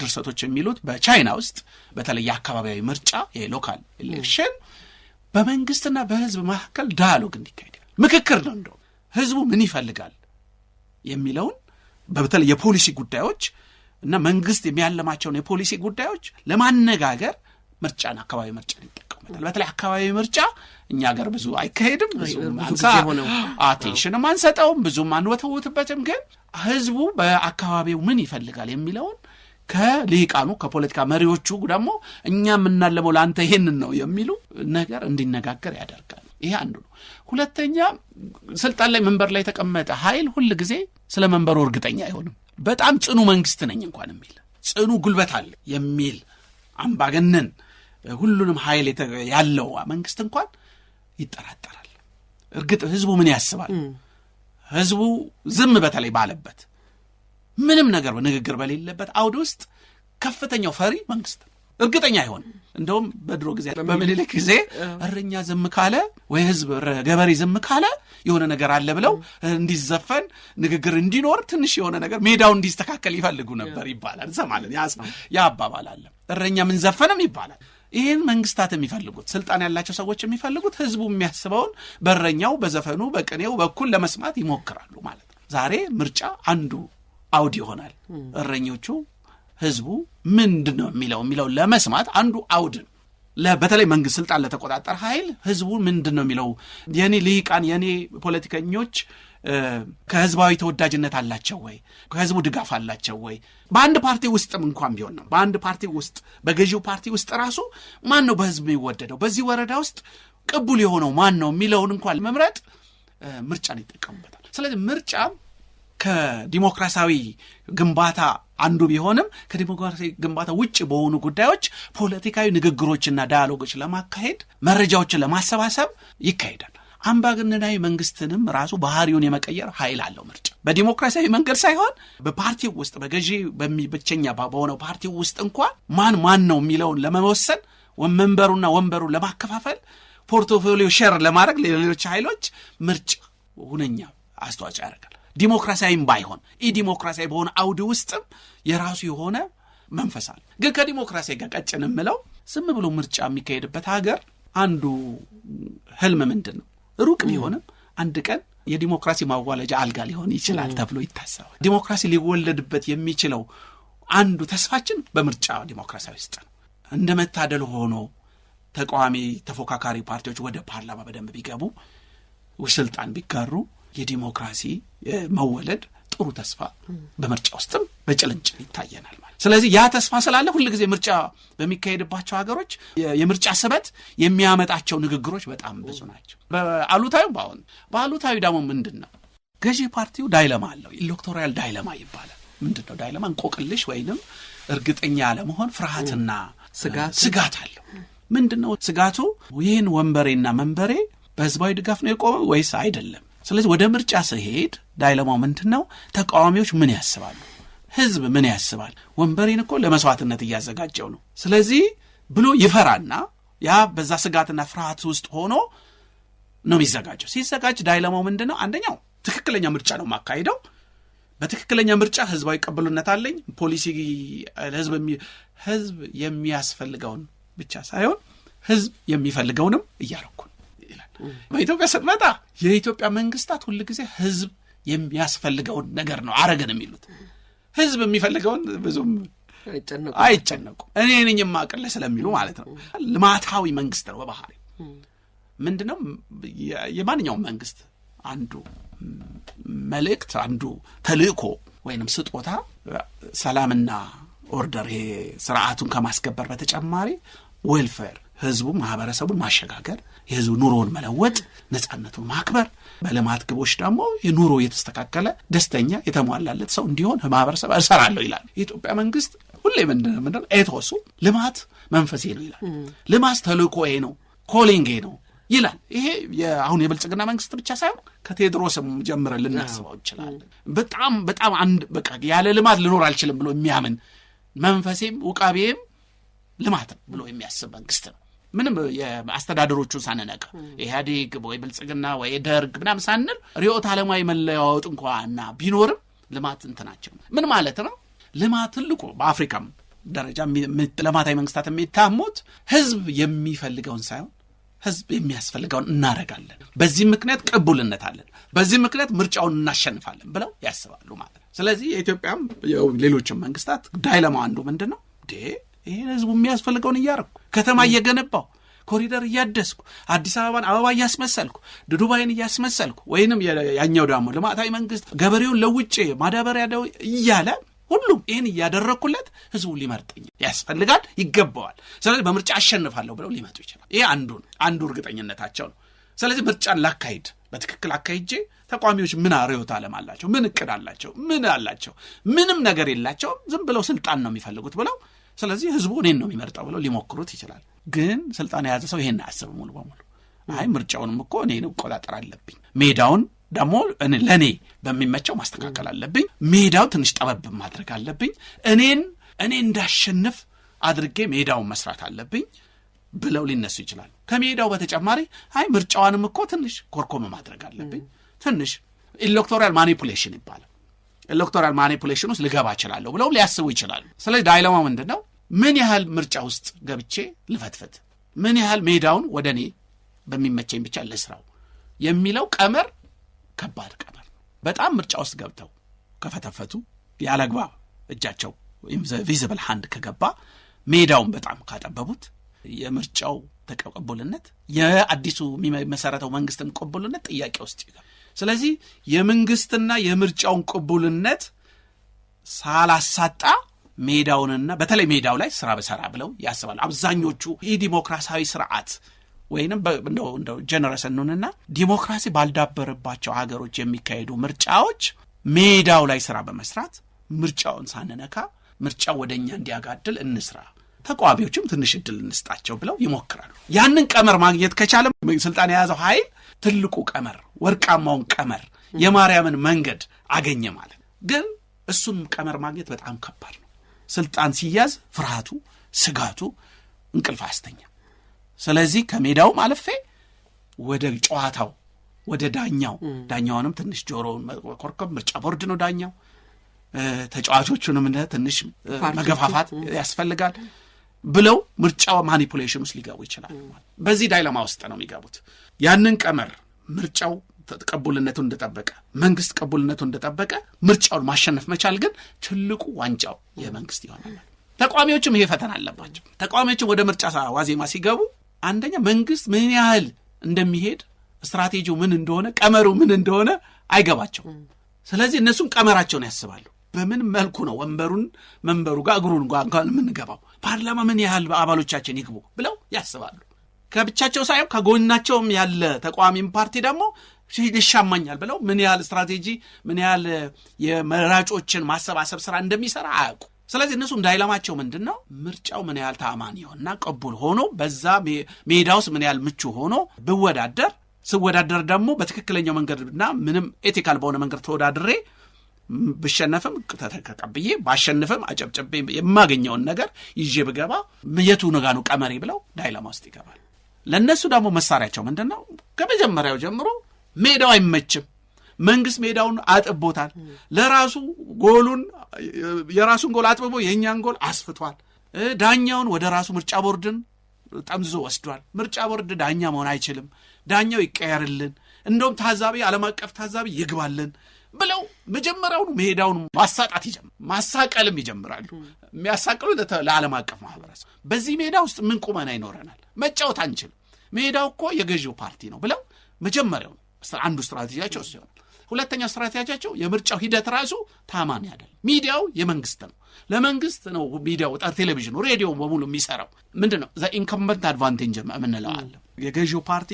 ድርሰቶች የሚሉት በቻይና ውስጥ በተለይ የአካባቢያዊ ምርጫ የሎካል ኤሌክሽን በመንግስትና በህዝብ መካከል ዳያሎግ እንዲካሄድ ምክክር ነው። እንደው ህዝቡ ምን ይፈልጋል የሚለውን በተለይ የፖሊሲ ጉዳዮች እና መንግስት የሚያለማቸውን የፖሊሲ ጉዳዮች ለማነጋገር ምርጫን አካባቢ ምርጫን ይጠቀሙታል። በተለይ አካባቢ ምርጫ እኛ ሀገር ብዙ አይካሄድም፣ ብዙ አቴንሽንም አንሰጠውም፣ ብዙም አንወተውትበትም። ግን ህዝቡ በአካባቢው ምን ይፈልጋል የሚለውን ከሊቃኑ ከፖለቲካ መሪዎቹ ደግሞ እኛ የምናለመው ለአንተ ይሄንን ነው የሚሉ ነገር እንዲነጋገር ያደርጋል። ይሄ አንዱ ነው። ሁለተኛ ስልጣን ላይ መንበር ላይ የተቀመጠ ኃይል ሁል ጊዜ ስለ መንበሩ እርግጠኛ አይሆንም። በጣም ጽኑ መንግስት ነኝ እንኳን የሚል ጽኑ ጉልበት አለ የሚል አምባገነን ሁሉንም ኃይል ያለው መንግስት እንኳን ይጠራጠራል። እርግጥ ህዝቡ ምን ያስባል? ህዝቡ ዝም በተለይ ባለበት ምንም ነገር በንግግር በሌለበት አውድ ውስጥ ከፍተኛው ፈሪ መንግስት እርግጠኛ አይሆንም። እንደውም በድሮ ጊዜ በምኒልክ ጊዜ እረኛ ዝም ካለ ወይ ህዝብ ገበሬ ዝም ካለ የሆነ ነገር አለ ብለው እንዲዘፈን ንግግር እንዲኖር ትንሽ የሆነ ነገር ሜዳው እንዲስተካከል ይፈልጉ ነበር ይባላል። ሰማለን ያ አባባል አለ። እረኛ ምን ዘፈንም ይባላል። ይህን መንግስታት የሚፈልጉት ስልጣን ያላቸው ሰዎች የሚፈልጉት ህዝቡ የሚያስበውን በእረኛው በዘፈኑ በቅኔው በኩል ለመስማት ይሞክራሉ ማለት ነው። ዛሬ ምርጫ አንዱ አውድ ይሆናል። እረኞቹ ህዝቡ ምንድነው የሚለው ለመስማት አንዱ አውድ ነው። በተለይ መንግስት ስልጣን ለተቆጣጠረ ኃይል ህዝቡ ምንድነው የሚለው የኔ ልሂቃን የኔ ፖለቲከኞች ከህዝባዊ ተወዳጅነት አላቸው ወይ? ከህዝቡ ድጋፍ አላቸው ወይ? በአንድ ፓርቲ ውስጥም እንኳን ቢሆን ነው በአንድ ፓርቲ ውስጥ በገዢው ፓርቲ ውስጥ ራሱ ማን ነው በህዝብ የሚወደደው? በዚህ ወረዳ ውስጥ ቅቡል የሆነው ማን ነው የሚለውን እንኳን መምረጥ ምርጫን ይጠቀሙበታል። ስለዚህ ምርጫ ከዲሞክራሲያዊ ግንባታ አንዱ ቢሆንም ከዲሞክራሲያዊ ግንባታ ውጭ በሆኑ ጉዳዮች ፖለቲካዊ ንግግሮችና ዳያሎጎች ለማካሄድ መረጃዎችን ለማሰባሰብ ይካሄዳል። አምባገነናዊ መንግስትንም ራሱ ባህሪውን የመቀየር ኃይል አለው ምርጫ። በዲሞክራሲያዊ መንገድ ሳይሆን በፓርቲው ውስጥ በገዢ ብቸኛ በሆነው ፓርቲው ውስጥ እንኳን ማን ነው የሚለውን ለመወሰን መንበሩና ወንበሩን ለማከፋፈል ፖርቶፎሊዮ ሼር ለማድረግ ለሌሎች ኃይሎች ምርጫ ሁነኛ አስተዋጽኦ ያደርጋል። ዲሞክራሲያዊም ባይሆን ዲሞክራሲያዊ በሆነ አውድ ውስጥም የራሱ የሆነ መንፈስ አለ። ግን ከዲሞክራሲ ጋር ቀጭን የምለው ዝም ብሎ ምርጫ የሚካሄድበት ሀገር አንዱ ህልም ምንድን ነው? ሩቅ ቢሆንም አንድ ቀን የዲሞክራሲ ማዋለጃ አልጋ ሊሆን ይችላል ተብሎ ይታሰባል። ዲሞክራሲ ሊወለድበት የሚችለው አንዱ ተስፋችን በምርጫ ዲሞክራሲያዊ ውስጥ ነው። እንደ መታደል ሆኖ ተቃዋሚ ተፎካካሪ ፓርቲዎች ወደ ፓርላማ በደንብ ቢገቡ ስልጣን ቢጋሩ የዲሞክራሲ መወለድ ጥሩ ተስፋ በምርጫ ውስጥም በጭልንጭል ይታየናል ማለት። ስለዚህ ያ ተስፋ ስላለ ሁሉ ጊዜ ምርጫ በሚካሄድባቸው ሀገሮች የምርጫ ስበት የሚያመጣቸው ንግግሮች በጣም ብዙ ናቸው። በአሉታዊ ደግሞ ምንድነው? ገዢ ፓርቲው ዳይለማ አለው። ኤሌክቶራል ዳይለማ ይባላል። ምንድነው ዳይለማ? እንቆቅልሽ ወይንም እርግጠኛ ያለመሆን ፍርሃትና ስጋት አለው። ምንድነው ስጋቱ? ይህን ወንበሬና መንበሬ በህዝባዊ ድጋፍ ነው የቆመው ወይስ አይደለም? ስለዚህ ወደ ምርጫ ሲሄድ ዳይለማው ምንድነው? ተቃዋሚዎች ምን ያስባሉ? ህዝብ ምን ያስባል? ወንበሬን እኮ ለመስዋዕትነት እያዘጋጀው ነው። ስለዚህ ብሎ ይፈራና ያ በዛ ስጋትና ፍርሃት ውስጥ ሆኖ ነው የሚዘጋጀው። ሲዘጋጅ ዳይለማው ምንድነው? አንደኛው ትክክለኛ ምርጫ ነው ማካሄደው። በትክክለኛ ምርጫ ህዝባዊ ቅቡልነት አለኝ። ፖሊሲ ህዝብ የሚያስፈልገውን ብቻ ሳይሆን ህዝብ የሚፈልገውንም እያረኩ ይላል። በኢትዮጵያ ስትመጣ የኢትዮጵያ መንግስታት ሁሉ ጊዜ ህዝብ የሚያስፈልገውን ነገር ነው አረገን የሚሉት። ህዝብ የሚፈልገውን ብዙም አይጨነቁም። እኔ ነኝ የማቀለ ስለሚሉ ማለት ነው። ልማታዊ መንግስት ነው በባህሪ። ምንድነው የማንኛውም መንግስት አንዱ መልእክት አንዱ ተልእኮ ወይንም ስጦታ ሰላምና ኦርደር፣ ይሄ ስርዓቱን ከማስከበር በተጨማሪ ዌልፌር ህዝቡ ማህበረሰቡን ማሸጋገር፣ የህዝቡ ኑሮውን መለወጥ፣ ነጻነቱን ማክበር፣ በልማት ግቦች ደግሞ የኑሮ የተስተካከለ ደስተኛ የተሟላለት ሰው እንዲሆን ማህበረሰብ እሰራለሁ ይላል። የኢትዮጵያ መንግስት ሁሌ ምንድነው ኤቶሱ ልማት መንፈሴ ነው ይላል። ልማት ተልእኮዬ ነው፣ ኮሊንጌ ነው ይላል። ይሄ አሁን የብልጽግና መንግስት ብቻ ሳይሆን ከቴዎድሮስም ጀምረን ልናስበው እንችላለን። በጣም አንድ በቃ ያለ ልማት ልኖር አልችልም ብሎ የሚያምን መንፈሴም ውቃቤም ልማት ብሎ የሚያስብ መንግስት ነው። ምንም የአስተዳደሮቹን ሳንነቃ ኢህአዴግ ወይ ብልጽግና ወይ ደርግ ምናምን ሳንል ርዕዮተ ዓለማዊ መለያወጥ እንኳንና ቢኖርም ልማት እንትናቸው ምን ማለት ነው? ልማት ትልቁ በአፍሪካም ደረጃ ልማታዊ መንግስታት የሚታሙት ህዝብ የሚፈልገውን ሳይሆን ህዝብ የሚያስፈልገውን እናረጋለን፣ በዚህ ምክንያት ቅቡልነት አለን፣ በዚህ ምክንያት ምርጫውን እናሸንፋለን ብለው ያስባሉ ማለት ነው። ስለዚህ የኢትዮጵያም ሌሎችም መንግስታት ዳይለማ አንዱ ምንድነው? ይሄ ህዝቡ የሚያስፈልገውን እያረኩ ከተማ እየገነባው ኮሪደር እያደስኩ አዲስ አበባን አበባ እያስመሰልኩ ዱባይን እያስመሰልኩ ወይንም ያኛው ደግሞ ልማታዊ መንግስት ገበሬውን ለውጭ ማዳበሪያ እያለ ሁሉም ይህን እያደረኩለት ህዝቡ ሊመርጠኝ ያስፈልጋል፣ ይገባዋል። ስለዚህ በምርጫ አሸንፋለሁ ብለው ሊመጡ ይችላል። ይሄ አንዱ እርግጠኝነታቸው ነው። ስለዚህ ምርጫን ላካሄድ በትክክል አካሄጄ ተቋሚዎች ምን ርዕዮተ ዓለም አላቸው? ምን እቅድ አላቸው? ምን አላቸው? ምንም ነገር የላቸው፣ ዝም ብለው ስልጣን ነው የሚፈልጉት ብለው ስለዚህ ህዝቡ እኔን ነው የሚመርጠው ብለው ሊሞክሩት ይችላል። ግን ስልጣን የያዘ ሰው ይሄን አያስብም ሙሉ በሙሉ። አይ ምርጫውንም እኮ እኔ እቆጣጠር አለብኝ፣ ሜዳውን ደግሞ ለኔ በሚመቸው ማስተካከል አለብኝ፣ ሜዳው ትንሽ ጠበብ ማድረግ አለብኝ፣ እኔ እንዳሸንፍ አድርጌ ሜዳውን መስራት አለብኝ ብለው ሊነሱ ይችላል። ከሜዳው በተጨማሪ አይ ምርጫዋንም እኮ ትንሽ ኮርኮም ማድረግ አለብኝ፣ ትንሽ ኤሌክቶራል ማኒፑሌሽን ይባላል፣ ኤሌክቶራል ማኒፑሌሽን ውስጥ ልገባ እችላለሁ ብለው ሊያስቡ ይችላሉ። ስለዚህ ዳይለማ ምንድነው? ምን ያህል ምርጫ ውስጥ ገብቼ ልፈትፈት፣ ምን ያህል ሜዳውን ወደ እኔ በሚመቸኝ ብቻ ልስራው የሚለው ቀመር ከባድ ቀመር። በጣም ምርጫ ውስጥ ገብተው ከፈተፈቱ ያለግባብ እጃቸው ቪዚብል ሃንድ ከገባ ሜዳውን በጣም ካጠበቡት የምርጫው ተቀበሉነት የአዲሱ የሚመሰረተው መንግስትም ቅቡልነት ጥያቄ ውስጥ ይገባል። ስለዚህ የመንግስትና የምርጫውን ቅቡልነት ሳላሳጣ ሜዳውንና በተለይ ሜዳው ላይ ስራ በሰራ ብለው ያስባሉ አብዛኞቹ። የዲሞክራሲያዊ ስርዓት ወይንም እንደው ጀነረስ ነውና ዲሞክራሲ ባልዳበረባቸው ሀገሮች የሚካሄዱ ምርጫዎች ሜዳው ላይ ስራ በመስራት ምርጫውን ሳንነካ ምርጫው ወደኛ እንዲያጋድል እንስራ፣ ተቋቢዎችም ትንሽ እድል እንስጣቸው ብለው ይሞክራሉ። ያንን ቀመር ማግኘት ከቻለ ስልጣን የያዘው ኃይል ትልቁ ቀመር ወርቃማውን ቀመር የማርያምን መንገድ አገኘ ማለት። ግን እሱን ቀመር ማግኘት በጣም ከባድ ነው። ስልጣን ሲያዝ ፍርሃቱ፣ ስጋቱ እንቅልፍ አስተኛ። ስለዚህ ከሜዳው ማለፌ ወደ ጨዋታው ወደ ዳኛውንም ትንሽ ጆሮውን መኮርኮብ፣ ምርጫ ቦርድ ነው ዳኛው፣ ተጫዋቾቹንም ትንሽ መገፋፋት ያስፈልጋል ብለው ምርጫው ማኒፑሌሽን ውስጥ ሊገቡ ይችላል። በዚህ ዳይለማ ውስጥ ነው የሚገቡት። ያንን ቀመር ምርጫው ተቀቡልነቱን እንደጠበቀ መንግስት ቀቡልነቱን እንደጠበቀ ምርጫውን ማሸነፍ መቻል ግን ትልቁ ዋንጫው የመንግስት ይሆናል። ተቋሚዎችም ይሄ ፈተና አለባቸው። ተቋሚዎችም ወደ ምርጫ ዋዜማ ሲገቡ አንደኛ መንግስት ምን ያህል እንደሚሄድ ስትራቴጂው ምን እንደሆነ ቀመሩ ምን እንደሆነ አይገባቸውም። ስለዚህ እነሱም ቀመራቸውን ያስባሉ። በምን መልኩ ነው መንበሩ ጋር እግሩን ጋር የምንገባው፣ ፓርላማ ምን ያህል አባሎቻችን ይግቡ ብለው ያስባሉ። ከብቻቸው ሳይሆን ከጎናቸውም ያለ ተቋሚም ፓርቲ ደግሞ ይሻማኛል ብለው ምን ያህል ስትራቴጂ ምን ያህል የመራጮችን ማሰባሰብ ስራ እንደሚሰራ አያውቁ። ስለዚህ እነሱ ዳይለማቸው ምንድነው? ምርጫው ምን ያህል ታማኒ ሆነና ቅቡል ሆኖ በዛ ሜዳውስ ምን ያህል ምቹ ሆኖ ስወዳደር ደግሞ በትክክለኛው መንገድና ምንም ኤቲካል በሆነ መንገድ ተወዳድሬ ብሸነፍም ተቀብዬ ባሸንፍም አጨብጨቤ የማገኘውን ነገር ይዤ ብገባ የቱ ነው ቀመሪ ብለው ዳይለማ ውስጥ ይገባል። ለነሱ ደግሞ መሳሪያቸው ምንድነው? ከመጀመሪያው ጀምሮ ሜዳው አይመችም፣ መንግስት ሜዳውን አጥቦታል፣ ለራሱ የራሱን ጎል አጥብቦ የኛን ጎል አስፍቷል፣ ዳኛውን ወደ ራሱ ምርጫ ቦርድን ጠምዝዞ ወስዷል፣ ምርጫ ቦርድ ዳኛ መሆን አይችልም፣ ዳኛው ይቀየርልን፣ እንደውም ታዛቢ ዓለም አቀፍ ታዛቢ ይግባልን ብለው መጀመሪያውን ሜዳውን ማሳቀልም ይጀምራሉ። የሚያሳቅሉ ለዓለም አቀፍ ማህበረሰብ በዚህ ሜዳ ውስጥ ምን ቁመና ይኖረናል፣ መጫወት አንችልም፣ ሜዳው እኮ የገዢው ፓርቲ ነው ብለው መጀመሪያው አንዱ ስትራቴጂያቸው ሲሆን ሁለተኛው ስትራቴጂያቸው የምርጫው ሂደት ራሱ ታማኒ አይደለም። ሚዲያው የመንግስት ነው፣ ለመንግስት ነው ሚዲያው፣ ቴሌቪዥኑ፣ ሬዲዮ በሙሉ የሚሰራው ምንድነው ዘ ኢንከምበንት አድቫንቴጅ የምንለው አለ። የገዢው ፓርቲ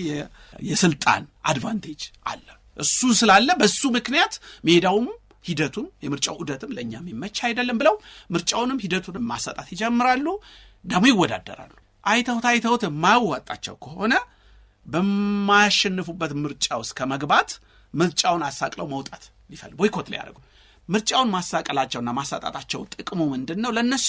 የስልጣን አድቫንቴጅ አለ። እሱ ስላለ በሱ ምክንያት ሜዳውም ሂደቱም የምርጫው ዑደትም ለኛ የሚመች አይደለም ብለው ምርጫውንም ሂደቱንም ማሳጣት ይጀምራሉ። ደግሞ ይወዳደራሉ። አይተውት የማያዋጣቸው ከሆነ በማያሸንፉበት ምርጫ ውስጥ ከመግባት ምርጫውን አሳቅለው መውጣት ሊፈልጉ ቦይኮት ሊያደርጉ። ምርጫውን ማሳቀላቸውና ማሳጣታቸው ጥቅሙ ምንድነው? ለነሱ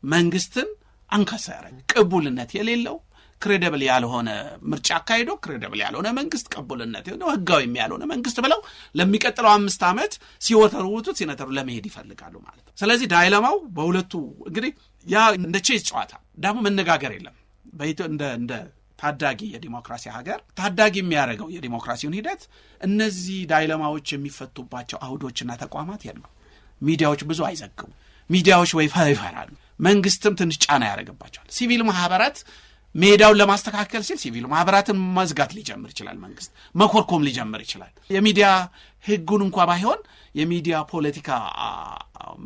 መንግስትን አንካሳ ያደርግ፣ ቅቡልነት የሌለው ክሬዲብል ያልሆነ ምርጫ አካሄዶ ክሬዲብል ያልሆነ መንግስት፣ ቅቡልነት የሌለው ህጋዊ ያልሆነ መንግስት ብለው ለሚቀጥለው 5 ዓመት ሲወተሩት ሲነተሩ ለመሄድ ይፈልጋሉ ማለት ነው። ስለዚህ ዳይለማው በሁለቱ እንግዲህ ያ እንደ ቼዝ ጨዋታ ደግሞ መነጋገር የለም። እንደ ታዳጊ የዲሞክራሲ ሀገር ታዳጊ የሚያደርገው የዲሞክራሲውን ሂደት እነዚህ ዳይለማዎች የሚፈቱባቸው አውዶችና ተቋማት የሉ። ሚዲያዎች ብዙ አይዘግቡ። ሚዲያዎች ወይ ይፈራሉ፣ መንግስትም ትንሽ ጫና ያደርግባቸዋል። ሲቪል ማህበራት ሜዳውን ለማስተካከል ሲል ሲቪል ማህበራትን መዝጋት ሊጀምር ይችላል። መንግስት መኮርኮም ሊጀምር ይችላል። የሚዲያ ህጉን እንኳ ባይሆን የሚዲያ ፖለቲካ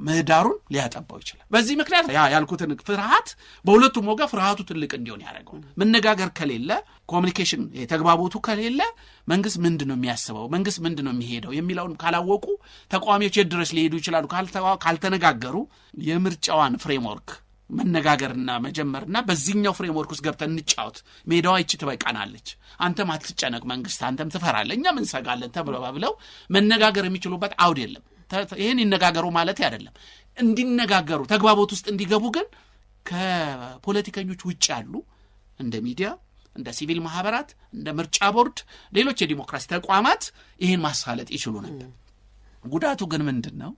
ምህዳሩን ሊያጠባው ይችላል። በዚህ ምክንያት ያልኩትን ፍርሃት በሁለቱም ወገን ፍርሃቱ ትልቅ እንዲሆን ያደርገው። መነጋገር ከሌለ፣ ኮሚኒኬሽን ተግባቦቱ ከሌለ መንግስት ምንድነው የሚያስበው፣ መንግስት ምንድነው የሚሄደው የሚለውን ካላወቁ ተቃዋሚዎች የት ድረስ ሊሄዱ ይችላሉ? ካልተነጋገሩ የምርጫዋን ፍሬምወርክ መነጋገርና መጀመርና በዚህኛው ፍሬምወርክ ውስጥ ገብተን እንጫወት፣ ሜዳዋ ይቺ ትበቃናለች፣ አንተም አትጨነቅ መንግስት፣ አንተም ትፈራለህ፣ እኛም እንሰጋለን ተብለው መነጋገር የሚችሉበት አውድ የለም። ይሄን ይነጋገሩ ማለት አይደለም። እንዲነጋገሩ ተግባቦት ውስጥ እንዲገቡ ግን ከፖለቲከኞች ውጭ ያሉ እንደ ሚዲያ፣ እንደ ሲቪል ማህበራት፣ እንደ ምርጫ ቦርድ፣ ሌሎች የዲሞክራሲ ተቋማት ይሄን ማሳለጥ ይችሉ ነበር። ጉዳቱ ግን ምንድነው?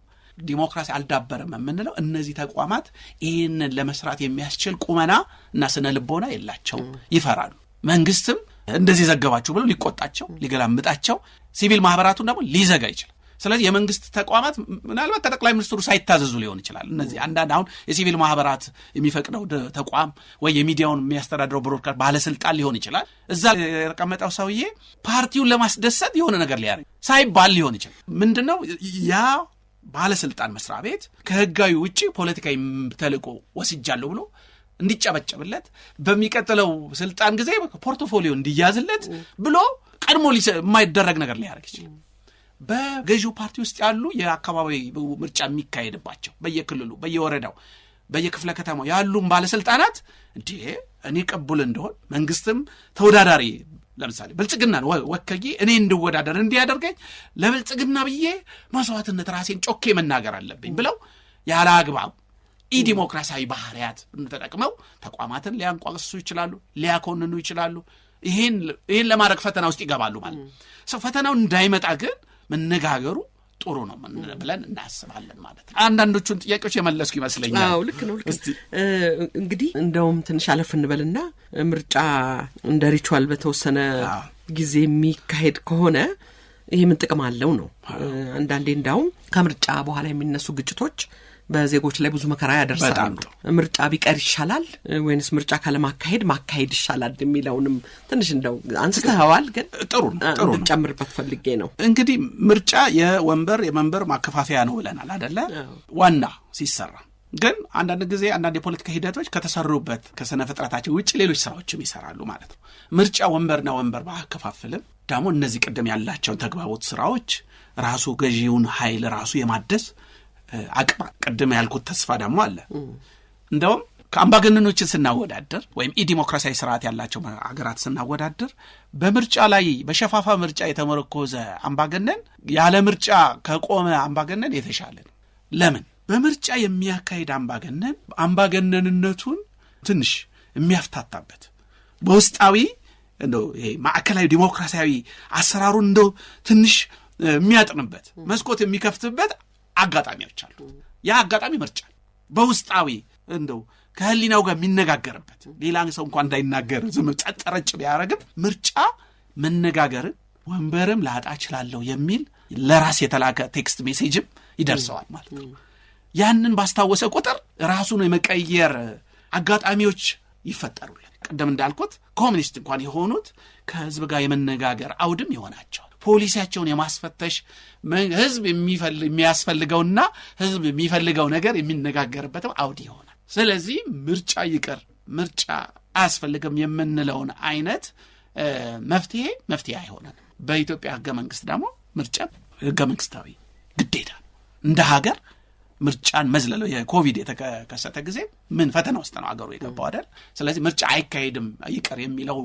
ዲሞክራሲ አልዳበረም የምንለው እነዚህ ተቋማት ይህንን ለመስራት የሚያስችል ቁመና እና ስነ ልቦና የላቸውም፣ ይፈራሉ። መንግስትም እንደዚህ ዘገባችሁ ብለው ሊቆጣቸው፣ ሊገላምጣቸው፣ ሲቪል ማህበራቱን ደግሞ ሊዘጋ ይችላል። ስለዚህ የመንግስት ተቋማት ምናልባት ከጠቅላይ ሚኒስትሩ ሳይታዘዙ ሊሆን ይችላል። እነዚህ አንዳንድ አሁን የሲቪል ማህበራት የሚፈቅደው ተቋም ወይ የሚዲያውን የሚያስተዳድረው ብሮድካስት ባለስልጣን ሊሆን ይችላል። እዛ የተቀመጠው ሰውዬ ፓርቲውን ለማስደሰት የሆነ ነገር ሊያደርግ ሳይባል ሊሆን ይችላል። ምንድነው ያ ባለስልጣን መስሪያ ቤት ከህጋዊ ውጪ ፖለቲካዊ ተልዕኮ ወስጃለሁ ብሎ እንዲጨበጨብለት በሚቀጥለው ስልጣን ጊዜ ፖርቶፎሊዮ እንዲያዝለት ብሎ ቀድሞ የማይደረግ ነገር ሊያደርግ ይችላል። በገዢው ፓርቲ ውስጥ ያሉ የአካባቢ ምርጫ የሚካሄድባቸው በየክልሉ፣ በየወረዳው፣ በየክፍለ ከተማው ያሉ ባለስልጣናት እኔ ቀቡል እንደሆን መንግስትም ተወዳዳሪ ለምሳሌ ብልጽግና ወከዬ እኔ እንድወዳደር እንዲያደርገኝ ለብልጽግና ብዬ መስዋዕትነት ራሴን ጮኬ መናገር አለብኝ ብለው ያለ አግባብ ኢዲሞክራሲያዊ ባህሪያት ተጠቅመው ተቋማትን ሊያንቋቅሱ ይችላሉ፣ ሊያኮንኑ ይችላሉ። ይሄን ለማድረግ ፈተና ውስጥ ይገባሉ ማለት ነው። ፈተናው እንዳይመጣ ግን መነጋገሩ ጥሩ ነው ብለን እናስባለን ማለት ነው። አንዳንዶቹን ጥያቄዎች የመለስኩ ይመስለኛል። አዎ ልክ ነው። እንግዲህ እንደውም ትንሽ አለፍ እንበልና ምርጫ እንደ ሪቹዋል በተወሰነ ጊዜ የሚካሄድ ከሆነ ይሄ ምን ጥቅም አለው ነው። አንዳንዴ እንዳውም ከምርጫ በኋላ የሚነሱ ግጭቶች በዜጎች ላይ ብዙ መከራ ያደርሳሉ። ምርጫ ቢቀር ይሻላል ወይንስ ምርጫ ካለማካሄድ ማካሄድ ይሻላል የሚለውንም ትንሽ እንደው አንስተዋል። ግን ጥሩ እንጨምርበት ፈልጌ ነው። እንግዲህ ምርጫ የመንበር ማከፋፈያ ነው ብለናል አይደለ? ዋና ሲሰራ ግን አንዳንድ ጊዜ አንዳንድ የፖለቲካ ሂደቶች ከተሰሩበት ከስነ ፍጥረታቸው ውጭ ሌሎች ስራዎችም ይሰራሉ ማለት ነው። ምርጫ ወንበር ባከፋፍልም ደግሞ እነዚህ ቅድም ያላቸውን ተግባቦት ስራዎች ራሱ ገዢውን ኃይል ራሱ የማደስ አቅም ቅድም ያልኩት ተስፋ ደግሞ አለ። እንደውም ከአምባገነኖችን ስናወዳደር ወይም ኢዲሞክራሲያዊ ስርዓት ያላቸው ሀገራት ስናወዳደር በምርጫ ላይ በሸፋፋ ምርጫ የተመረኮዘ አምባገነን ያለ ምርጫ ከቆመ አምባገነን የተሻለ ነው። ለምን? በምርጫ የሚያካሂድ አምባገነንነቱን ትንሽ የሚያፍታታበት በውስጣዊ እንደው ይሄ ማዕከላዊ ዲሞክራሲያዊ አሰራሩን እንደው ትንሽ የሚያጥንበት መስኮት የሚከፍትበት አጋጣሚዎች አሉ። ያ አጋጣሚ ምርጫ በውስጣዊ እንደው ከህሊናው ጋር የሚነጋገርበት ሌላ ሰው እንኳን እንዳይናገር ዝም ጸጥረጭ ቢያረግም ምርጫ መነጋገርን ወንበርም ላጣ እችላለሁ የሚል ለራስ የተላከ ቴክስት ሜሴጅም ይደርሰዋል ማለት ነው። ያንን ባስታወሰ ቁጥር ራሱን የመቀየር አጋጣሚዎች ይፈጠሩለት። ቀደም እንዳልኩት ኮሚኒስት እንኳን የሆኑት ከህዝብ ጋር የመነጋገር አውድም ይሆናቸዋል። ፖሊሲያቸውን የማስፈተሽ ህዝብ የሚያስፈልገውና ህዝብ የሚፈልገው ነገር የሚነጋገርበት አውድ ይሆናል። ስለዚህ ምርጫ ይቅር፣ ምርጫ አያስፈልግም የምንለውን አይነት መፍትሄ አይሆንም። በኢትዮጵያ ህገ መንግስት ደግሞ ምርጫ ህገ መንግስታዊ ግዴታ እንደ ሀገር ምርጫን መዝለለው የኮቪድ የተከሰተ ጊዜ ምን ፈተና ውስጥ ነው ሀገሩ የገባው አይደል? ስለዚህ ምርጫ አይካሄድም ይቅር የሚለው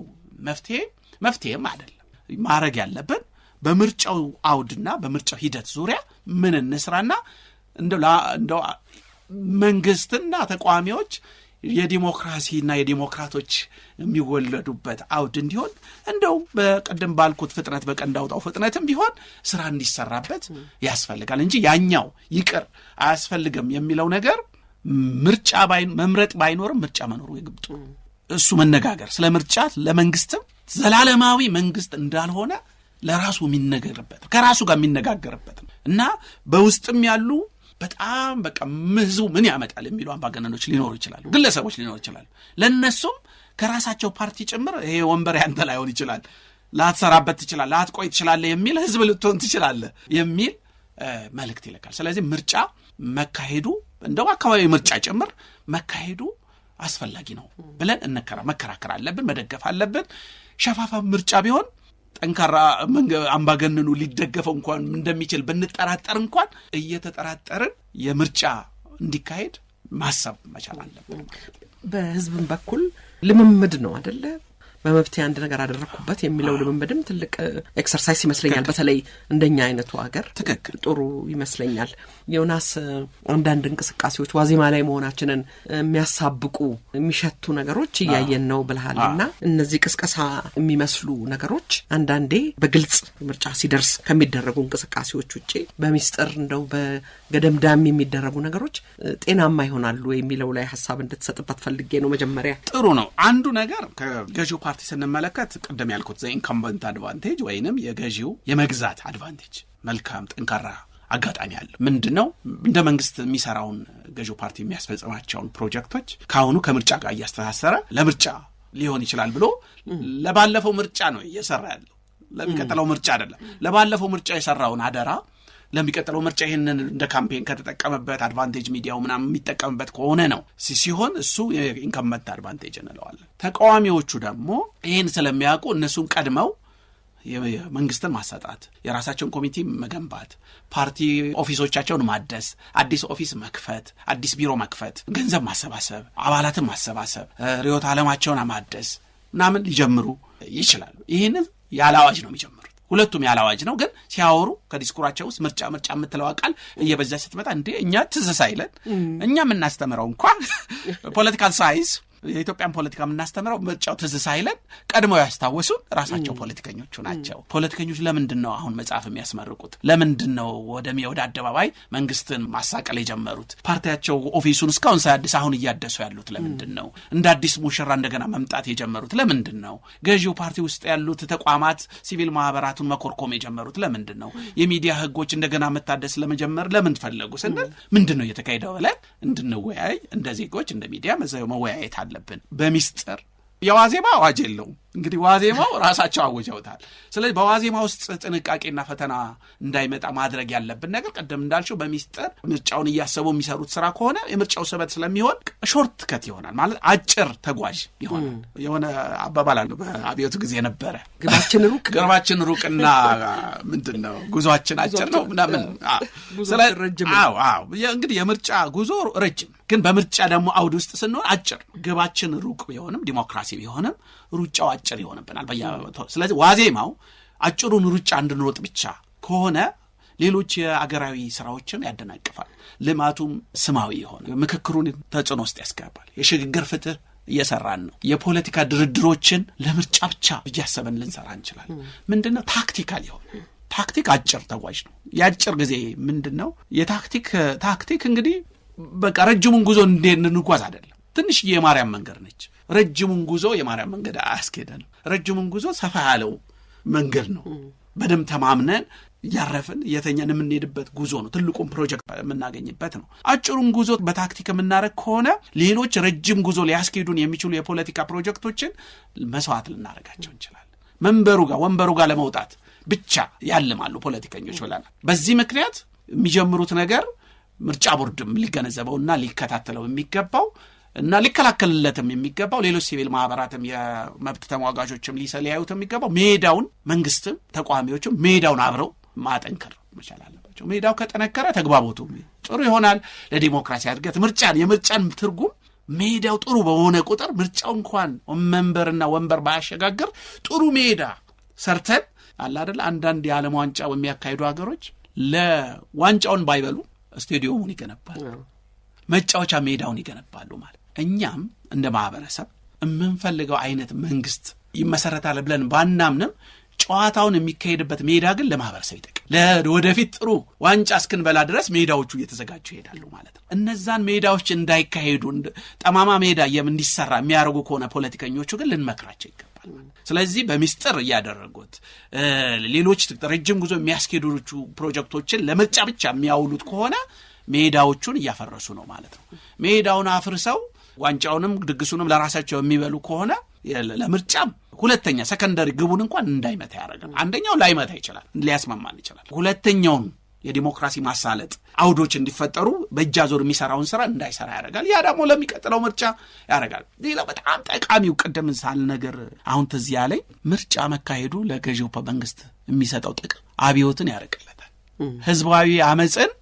መፍትሄም አይደለም። ማድረግ ያለብን በምርጫው አውድና በምርጫው ሂደት ዙሪያ ምን እንስራና እንደው መንግስትና ተቋሚዎች የዲሞክራሲና የዲሞክራቶች የሚወለዱበት አውድ እንዲሆን እንደው በቀደም ባልኩት ፍጥነት በቀንዳውጣው ፍጥነትም ቢሆን ስራ እንዲሰራበት ያስፈልጋል እንጂ ያኛው ይቅር አያስፈልግም የሚለው ነገር ምርጫ መምረጥ ባይኖርም ምርጫ መኖሩ ይግብጡ እሱ መነጋገር ስለ ምርጫ ለመንግስትም ዘላለማዊ መንግስት እንዳልሆነ ለራሱ የሚነገርበት ከራሱ ጋር የሚነጋገርበት እና በውስጥም ያሉ በጣም በቃ ህዝቡ ምን ያመጣል የሚሉ አምባገነኖች ሊኖሩ ይችላሉ፣ ግለሰቦች ሊኖሩ ይችላሉ። ለነሱም ከራሳቸው ፓርቲ ጭምር ይሄ ወንበር ያንተ ላይሆን ይችላል፣ ላትሰራበት ትችላለህ፣ ላትቆይ ትችላለህ የሚል ህዝብ ልትሆን ትችላለህ የሚል መልእክት ይልካል። ስለዚህ ምርጫ መካሄዱ እንደው አካባቢ ምርጫ ጭምር መካሄዱ አስፈላጊ ነው ብለን መከራከር አለብን፣ መደገፍ አለብን። ሸፋፋ ምርጫ ቢሆን ጠንካራ አምባገነኑ ሊደገፈው እንኳን እንደሚችል ብንጠራጠር እንኳን እየተጠራጠርን የምርጫ እንዲካሄድ ማሰብ መቻል አለብን። በህዝብም በኩል ልምምድ ነው አይደለ? በመብት አንድ ነገር አደረኩበት የሚለው ልምምድም ትልቅ ኤክሰርሳይዝ ይመስለኛል። በተለይ እንደኛ አይነቱ ሀገር ትክክል ጥሩ ይመስለኛል። ዮናስ አንዳንድ እንቅስቃሴዎች ዋዜማ ላይ መሆናችንን የሚያሳብቁ የሚሸቱ ነገሮች እያየን ነው ብለሃልና እነዚህ ቅስቀሳ የሚመስሉ ነገሮች አንዳንዴ በግልጽ ምርጫ ሲደርስ ከሚደረጉ እንቅስቃሴዎች ውጪ በሚስጥር እንደው በገደምዳም የሚደረጉ ነገሮች ጤናማ ይሆናሉ የሚለው ላይ ሐሳብ እንድትሰጥበት ፈልጌ ነው። መጀመሪያ ጥሩ ነው። አንዱ ነገር ከገዢው ፓርቲ ስንመለከት ቀደም ያልኩት ኢንካምበንት አድቫንቴጅ ወይንም የገዢው የመግዛት አድቫንቴጅ መልካም ጠንካራ አጋጣሚ አለ። ምንድነው እንደ መንግስት የሚሰራውን ገዢው ፓርቲ የሚያስፈጽማቸውን ፕሮጀክቶች ካሁኑ ከምርጫ ጋር እያስተሳሰረ ለምርጫ ሊሆን ይችላል ብሎ ለባለፈው ምርጫ ነው እየሰራ ያለው፣ ለሚቀጥለው ምርጫ አይደለም። ለባለፈው ምርጫ የሰራውን አደራ ለሚቀጥለው ምርጫ ይሄንን እንደ ካምፔን ከተጠቀመበት አድቫንቴጅ ሚዲያው ምናምን የሚጠቀምበት ከሆነ ነው ሲሆን እሱ ኢንካምበንት አድቫንቴጅ እንለዋለን። ተቃዋሚዎቹ ደግሞ ይሄን ስለሚያውቁ እነሱን ቀድመው የመንግስትን ማሰጣት፣ የራሳቸውን ኮሚቴ መገንባት፣ ፓርቲ ኦፊሶቻቸውን ማደስ፣ አዲስ ኦፊስ መክፈት፣ አዲስ ቢሮ መክፈት፣ ገንዘብ ማሰባሰብ፣ አባላትን ማሰባሰብ፣ ርዕዮተ ዓለማቸውን ማደስ ምናምን ሊጀምሩ ይችላሉ። ይህንን ያለ አዋጅ ነው የሚጀምሩት። ሁለቱም ያለ አዋጅ ነው። ግን ሲያወሩ ከዲስኩራቸው ውስጥ ምርጫ የምትለው ቃል እየበዛች ስትመጣ እንዴ እኛ ትዝ ሳይለን እኛ የምናስተምረው እንኳን ፖለቲካል ሳይንስ የኢትዮጵያን ፖለቲካ የምናስተምረው ምርጫው ትዝ ሳይለን ቀድመው ያስታወሱን ራሳቸው ፖለቲከኞቹ ናቸው። ፖለቲከኞች ለምንድን ነው አሁን መጽሐፍ የሚያስመርቁት? ለምንድን ነው ወደ አደባባይ መንግስትን ማሳቀል የጀመሩት? ፓርቲያቸው ኦፊሱን እስካሁን ሳያድስ አሁን እያደሱ ያሉት ለምንድን ነው? እንደ አዲስ ሙሽራ እንደገና መምጣት የጀመሩት ለምንድን ነው? ገዢው ፓርቲ ውስጥ ያሉት ተቋማት ሲቪል ማህበራቱን መኮርኮም የጀመሩት ለምንድን ነው? የሚዲያ ህጎች እንደገና መታደስ ለመጀመር ለምን ፈለጉ ስንል ምንድን ነው እየተካሄደው ብለን እንድንወያይ እንደ ዜጎች እንደ ሚዲያ መወያየት አለብን። በሚስጥር የዋዜማ አዋጅ የለውም። እንግዲህ ዋዜማው ራሳቸው አወጀውታል። ስለዚህ በዋዜማ ውስጥ ጥንቃቄና ፈተና እንዳይመጣ ማድረግ ያለብን ነገር ቀደም እንዳልሽው በሚስጥር ምርጫውን እያሰቡ የሚሰሩት ስራ ከሆነ የምርጫው ሰበት ስለሚሆን ሾርት ከት ይሆናል ማለት አጭር ተጓዥ ይሆናል። የሆነ አባባል አለ በአብዮቱ ጊዜ ነበረ፣ ግባችን ሩቅና ምንድነው ጉዟችን አጭር ነው ምናምን። እንግዲህ የምርጫ ጉዞ ረጅም፣ ግን በምርጫ ደግሞ አውድ ውስጥ ስንሆን አጭር። ግባችን ሩቅ ቢሆንም ዲሞክራሲ ቢሆንም ሩጫው አጭር ይሆንብናል በየአመቱ። ስለዚህ ዋዜማው አጭሩን ሩጫ እንድንሮጥ ብቻ ከሆነ ሌሎች የአገራዊ ስራዎችን ያደናቅፋል። ልማቱም ስማዊ ይሆን ምክክሩን ተጽዕኖ ውስጥ ያስገባል። የሽግግር ፍትህ እየሰራን ነው። የፖለቲካ ድርድሮችን ለምርጫ ብቻ እያሰበን ልንሰራ እንችላለን። ምንድነው ታክቲካል ይሆን? ታክቲክ አጭር ተጓዥ ነው። የአጭር ጊዜ ምንድነው የታክቲክ እንግዲህ በቃ ረጅሙን ጉዞ እንድንጓዝ አይደለም። ትንሽ የማርያም መንገድ ነች። ረጅሙን ጉዞ የማርያም መንገድ አያስኬደንም። ረጅሙን ጉዞ ሰፋ ያለው መንገድ ነው። በደም ተማምነን ያረፍን የተኛን የምንሄድበት ጉዞ ነው። ትልቁን ፕሮጀክት የምናገኝበት ነው። አጭሩን ጉዞ በታክቲክ የምናረግ ከሆነ ሌሎች ረጅም ጉዞ ሊያስኬዱን የሚችሉ የፖለቲካ ፕሮጀክቶችን መስዋዕት ልናደርጋቸው እንችላለን። ወንበሩ ጋር ለመውጣት ብቻ ያልማሉ ፖለቲከኞች ብለናል። በዚህ ምክንያት የሚጀምሩት ነገር ምርጫ ቦርድም ሊገነዘበውና ሊከታተለው የሚገባው እና ሊከላከልለትም የሚገባው ሌሎች ሲቪል ማህበራትም የመብት ተሟጋቾችም ሊሰሊያዩት የሚገባው ሜዳውን መንግስትም ተቋሚዎችም ሜዳውን አብረው ማጠንከር መቻል አለባቸው። ሜዳው ከጠነከረ ተግባቦቱ ጥሩ ይሆናል። ለዲሞክራሲ እድገት የምርጫን ትርጉም ሜዳው ጥሩ በሆነ ቁጥር ምርጫው እንኳን መንበርና ወንበር ባያሸጋግር ጥሩ ሜዳ ሰርተን አለ አይደል አንዳንድ የዓለም ዋንጫ የሚያካሂዱ ሀገሮች ለዋንጫውን ባይበሉ ስቴዲየሙን ይገነባሉ፣ መጫወቻ ሜዳውን ይገነባሉ ማለት። እኛም እንደ ማህበረሰብ የምንፈልገው አይነት መንግስት ይመሰረታል ብለን ባናምንም ጨዋታውን የሚካሄድበት ሜዳ ግን ለማህበረሰብ ይጠቅም፣ ለወደፊት ጥሩ ዋንጫ እስክንበላ ድረስ ሜዳዎቹ እየተዘጋጁ ይሄዳሉ ማለት ነው። እነዛን ሜዳዎች እንዳይካሄዱ ጠማማ ሜዳ እንዲሰራ የሚያደርጉ ከሆነ ፖለቲከኞቹ ግን ልንመክራቸው ይገባል። ስለዚህ በሚስጥር እያደረጉት ሌሎች ረጅም ጉዞ የሚያስኬዱቹ ፕሮጀክቶችን ለምርጫ ብቻ የሚያውሉት ከሆነ ሜዳዎቹን እያፈረሱ ነው ማለት ነው። ሜዳውን አፍርሰው ዋንጫውንም ድግሱንም ለራሳቸው የሚበሉ ከሆነ ለምርጫም ሁለተኛ ሰከንደሪ ግቡን እንኳን እንዳይመታ ያደርጋል። አንደኛው ላይመታ ይችላል፣ ሊያስማማን ይችላል። ሁለተኛውን የዲሞክራሲ ማሳለጥ አውዶች እንዲፈጠሩ በእጅ አዙር የሚሰራውን ስራ እንዳይሰራ ያደርጋል። ያ ደግሞ ለሚቀጥለው ምርጫ ያደርጋል። ሌላው በጣም ጠቃሚው ቅድም ሳልነገር አሁን ትዝ ያለኝ ምርጫ መካሄዱ ለገዢው መንግስት የሚሰጠው ጥቅም አብዮትን ያርቅለታል፣ ህዝባዊ አመፅን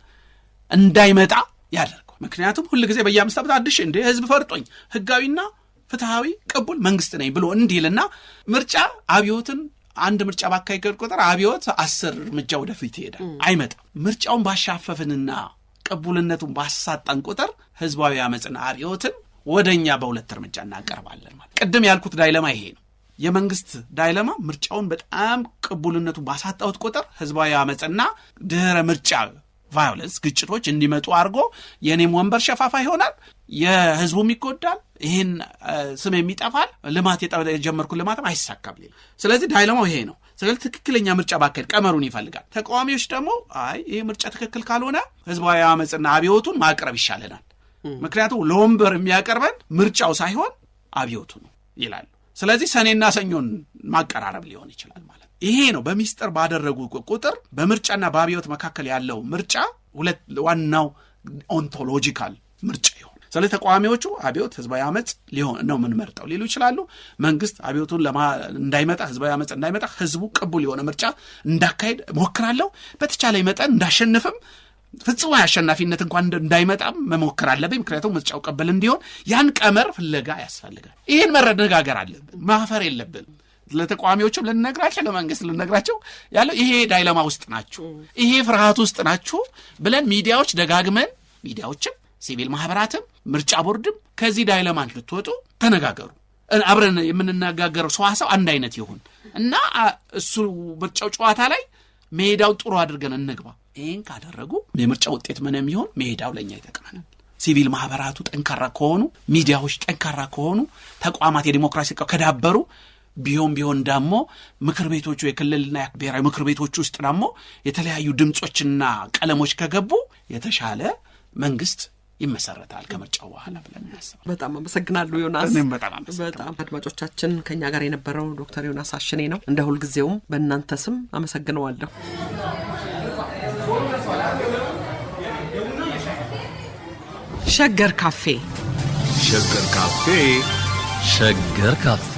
እንዳይመጣ ያደርገው። ምክንያቱም ሁልጊዜ በየ5 ዓመት አዲስ ህዝብ ፈርጦኝ ህጋዊና ፍትሃዊ ቅቡል መንግስት ነኝ ብሎ እንዲልና ምርጫ አብዮትን አንድ ምርጫ ባካሄድ ቁጥር አብዮት 10 እርምጃ ወደፊት ይሄዳል፣ አይመጣም። ምርጫውን ባሻፈፍንና ቅቡልነቱን ባሳጣን ቁጥር ህዝባዊ አመጽና አብዮትን ወደኛ በሁለት እርምጃ እናቀርባለን ማለት። ቅድም ያልኩት ዳይለማ ይሄ ነው። የመንግስት ዳይለማ ምርጫውን በጣም ቅቡልነቱን ባሳጣውት ቁጥር ህዝባዊ አመጽና ድህረ ምርጫ ቫዮለንስ ግጭቶች እንዲመጡ አድርጎ የኔም ወንበር ሸፋፋ ይሆናል፣ የህዝቡም ይጎዳል፣ ይሄን ስም የሚጠፋል፣ ልማት የጀመርኩ ልማትም አይሳካም። ስለዚህ ዳይለማው ይሄ ነው። ስለዚህ ትክክለኛ ምርጫ ባካሄድ ቀመሩን ይፈልጋል። ተቃዋሚዎች ደግሞ አይ ይሄ ምርጫ ትክክል ካልሆነ ህዝባዊ አመጽና አብዮቱን ማቅረብ ይሻለናል፣ ምክንያቱም ለወንበር የሚያቀርበን ምርጫው ሳይሆን አብዮቱ ነው ይላሉ። ስለዚህ ሰኔና ሰኞን ማቀራረብ ሊሆን ይችላል ማለት ይሄ ነው። በሚስጥር ባደረጉ ቁጥር በምርጫና በአብዮት መካከል ያለው ምርጫ ሁለት ዋናው ኦንቶሎጂካል ምርጫ ይሆን። ስለዚህ ተቃዋሚዎቹ አብዮት ህዝባዊ አመጽ ሊሆን ነው ምን መርጠው ሊሉ ይችላሉ። መንግስት አብዮቱን እንዳይመጣ ህዝባዊ አመጽ እንዳይመጣ ህዝቡ ቅቡል የሆነ ምርጫ እንዳካሄድ ሞክራለሁ፣ በተቻለ መጠን እንዳሸንፍም ፍጹም አሸናፊነት እንኳን እንዳይመጣም መሞከር አለብኝ፣ ምክንያቱም ምርጫው ቅቡል እንዲሆን ያን ቀመር ፍለጋ ያስፈልጋል። ይሄን መረጋገር አለብን፣ ማፈር የለብን። ለተቃዋሚዎችም ልንነግራቸው ለመንግስት ልንነግራቸው ያለው ይሄ ዳይለማ ውስጥ ናችሁ፣ ይሄ ፍርሃት ውስጥ ናችሁ ብለን ሚዲያዎች ደጋግመን ሚዲያዎችም ሲቪል ማህበራትም ምርጫ ቦርድም ከዚህ ዳይለማ ልትወጡ ተነጋገሩ። አብረን የምንነጋገረው ሰዋሰው አንድ አይነት ይሁን እና እሱ ምርጫው ጨዋታ ላይ ሜዳው ጥሩ አድርገን እንግባ። ይሄን ካደረጉ የምርጫ ውጤት ምንም ይሁን ሜዳው ለኛ ይጠቅመናል። ሲቪል ማህበራቱ ጠንካራ ከሆኑ፣ ሚዲያዎች ጠንካራ ከሆኑ፣ ተቋማት የዲሞክራሲ ከዳበሩ ቢሆን ደግሞ ምክር ቤቶቹ የክልልና ብሔራዊ ምክር ቤቶች ውስጥ ደግሞ የተለያዩ ድምጾችና ቀለሞች ከገቡ የተሻለ መንግስት ይመሰረታል ከምርጫው በኋላ ብለን እናስባለን። በጣም አመሰግናለሁ ዮናስ። በጣም አድማጮቻችን ከኛ ጋር የነበረው ዶክተር ዮናስ አሽኔ ነው። እንደ ሁልጊዜውም በእናንተ ስም አመሰግነዋለሁ። ሸገር ካፌ ሸገር ካፌ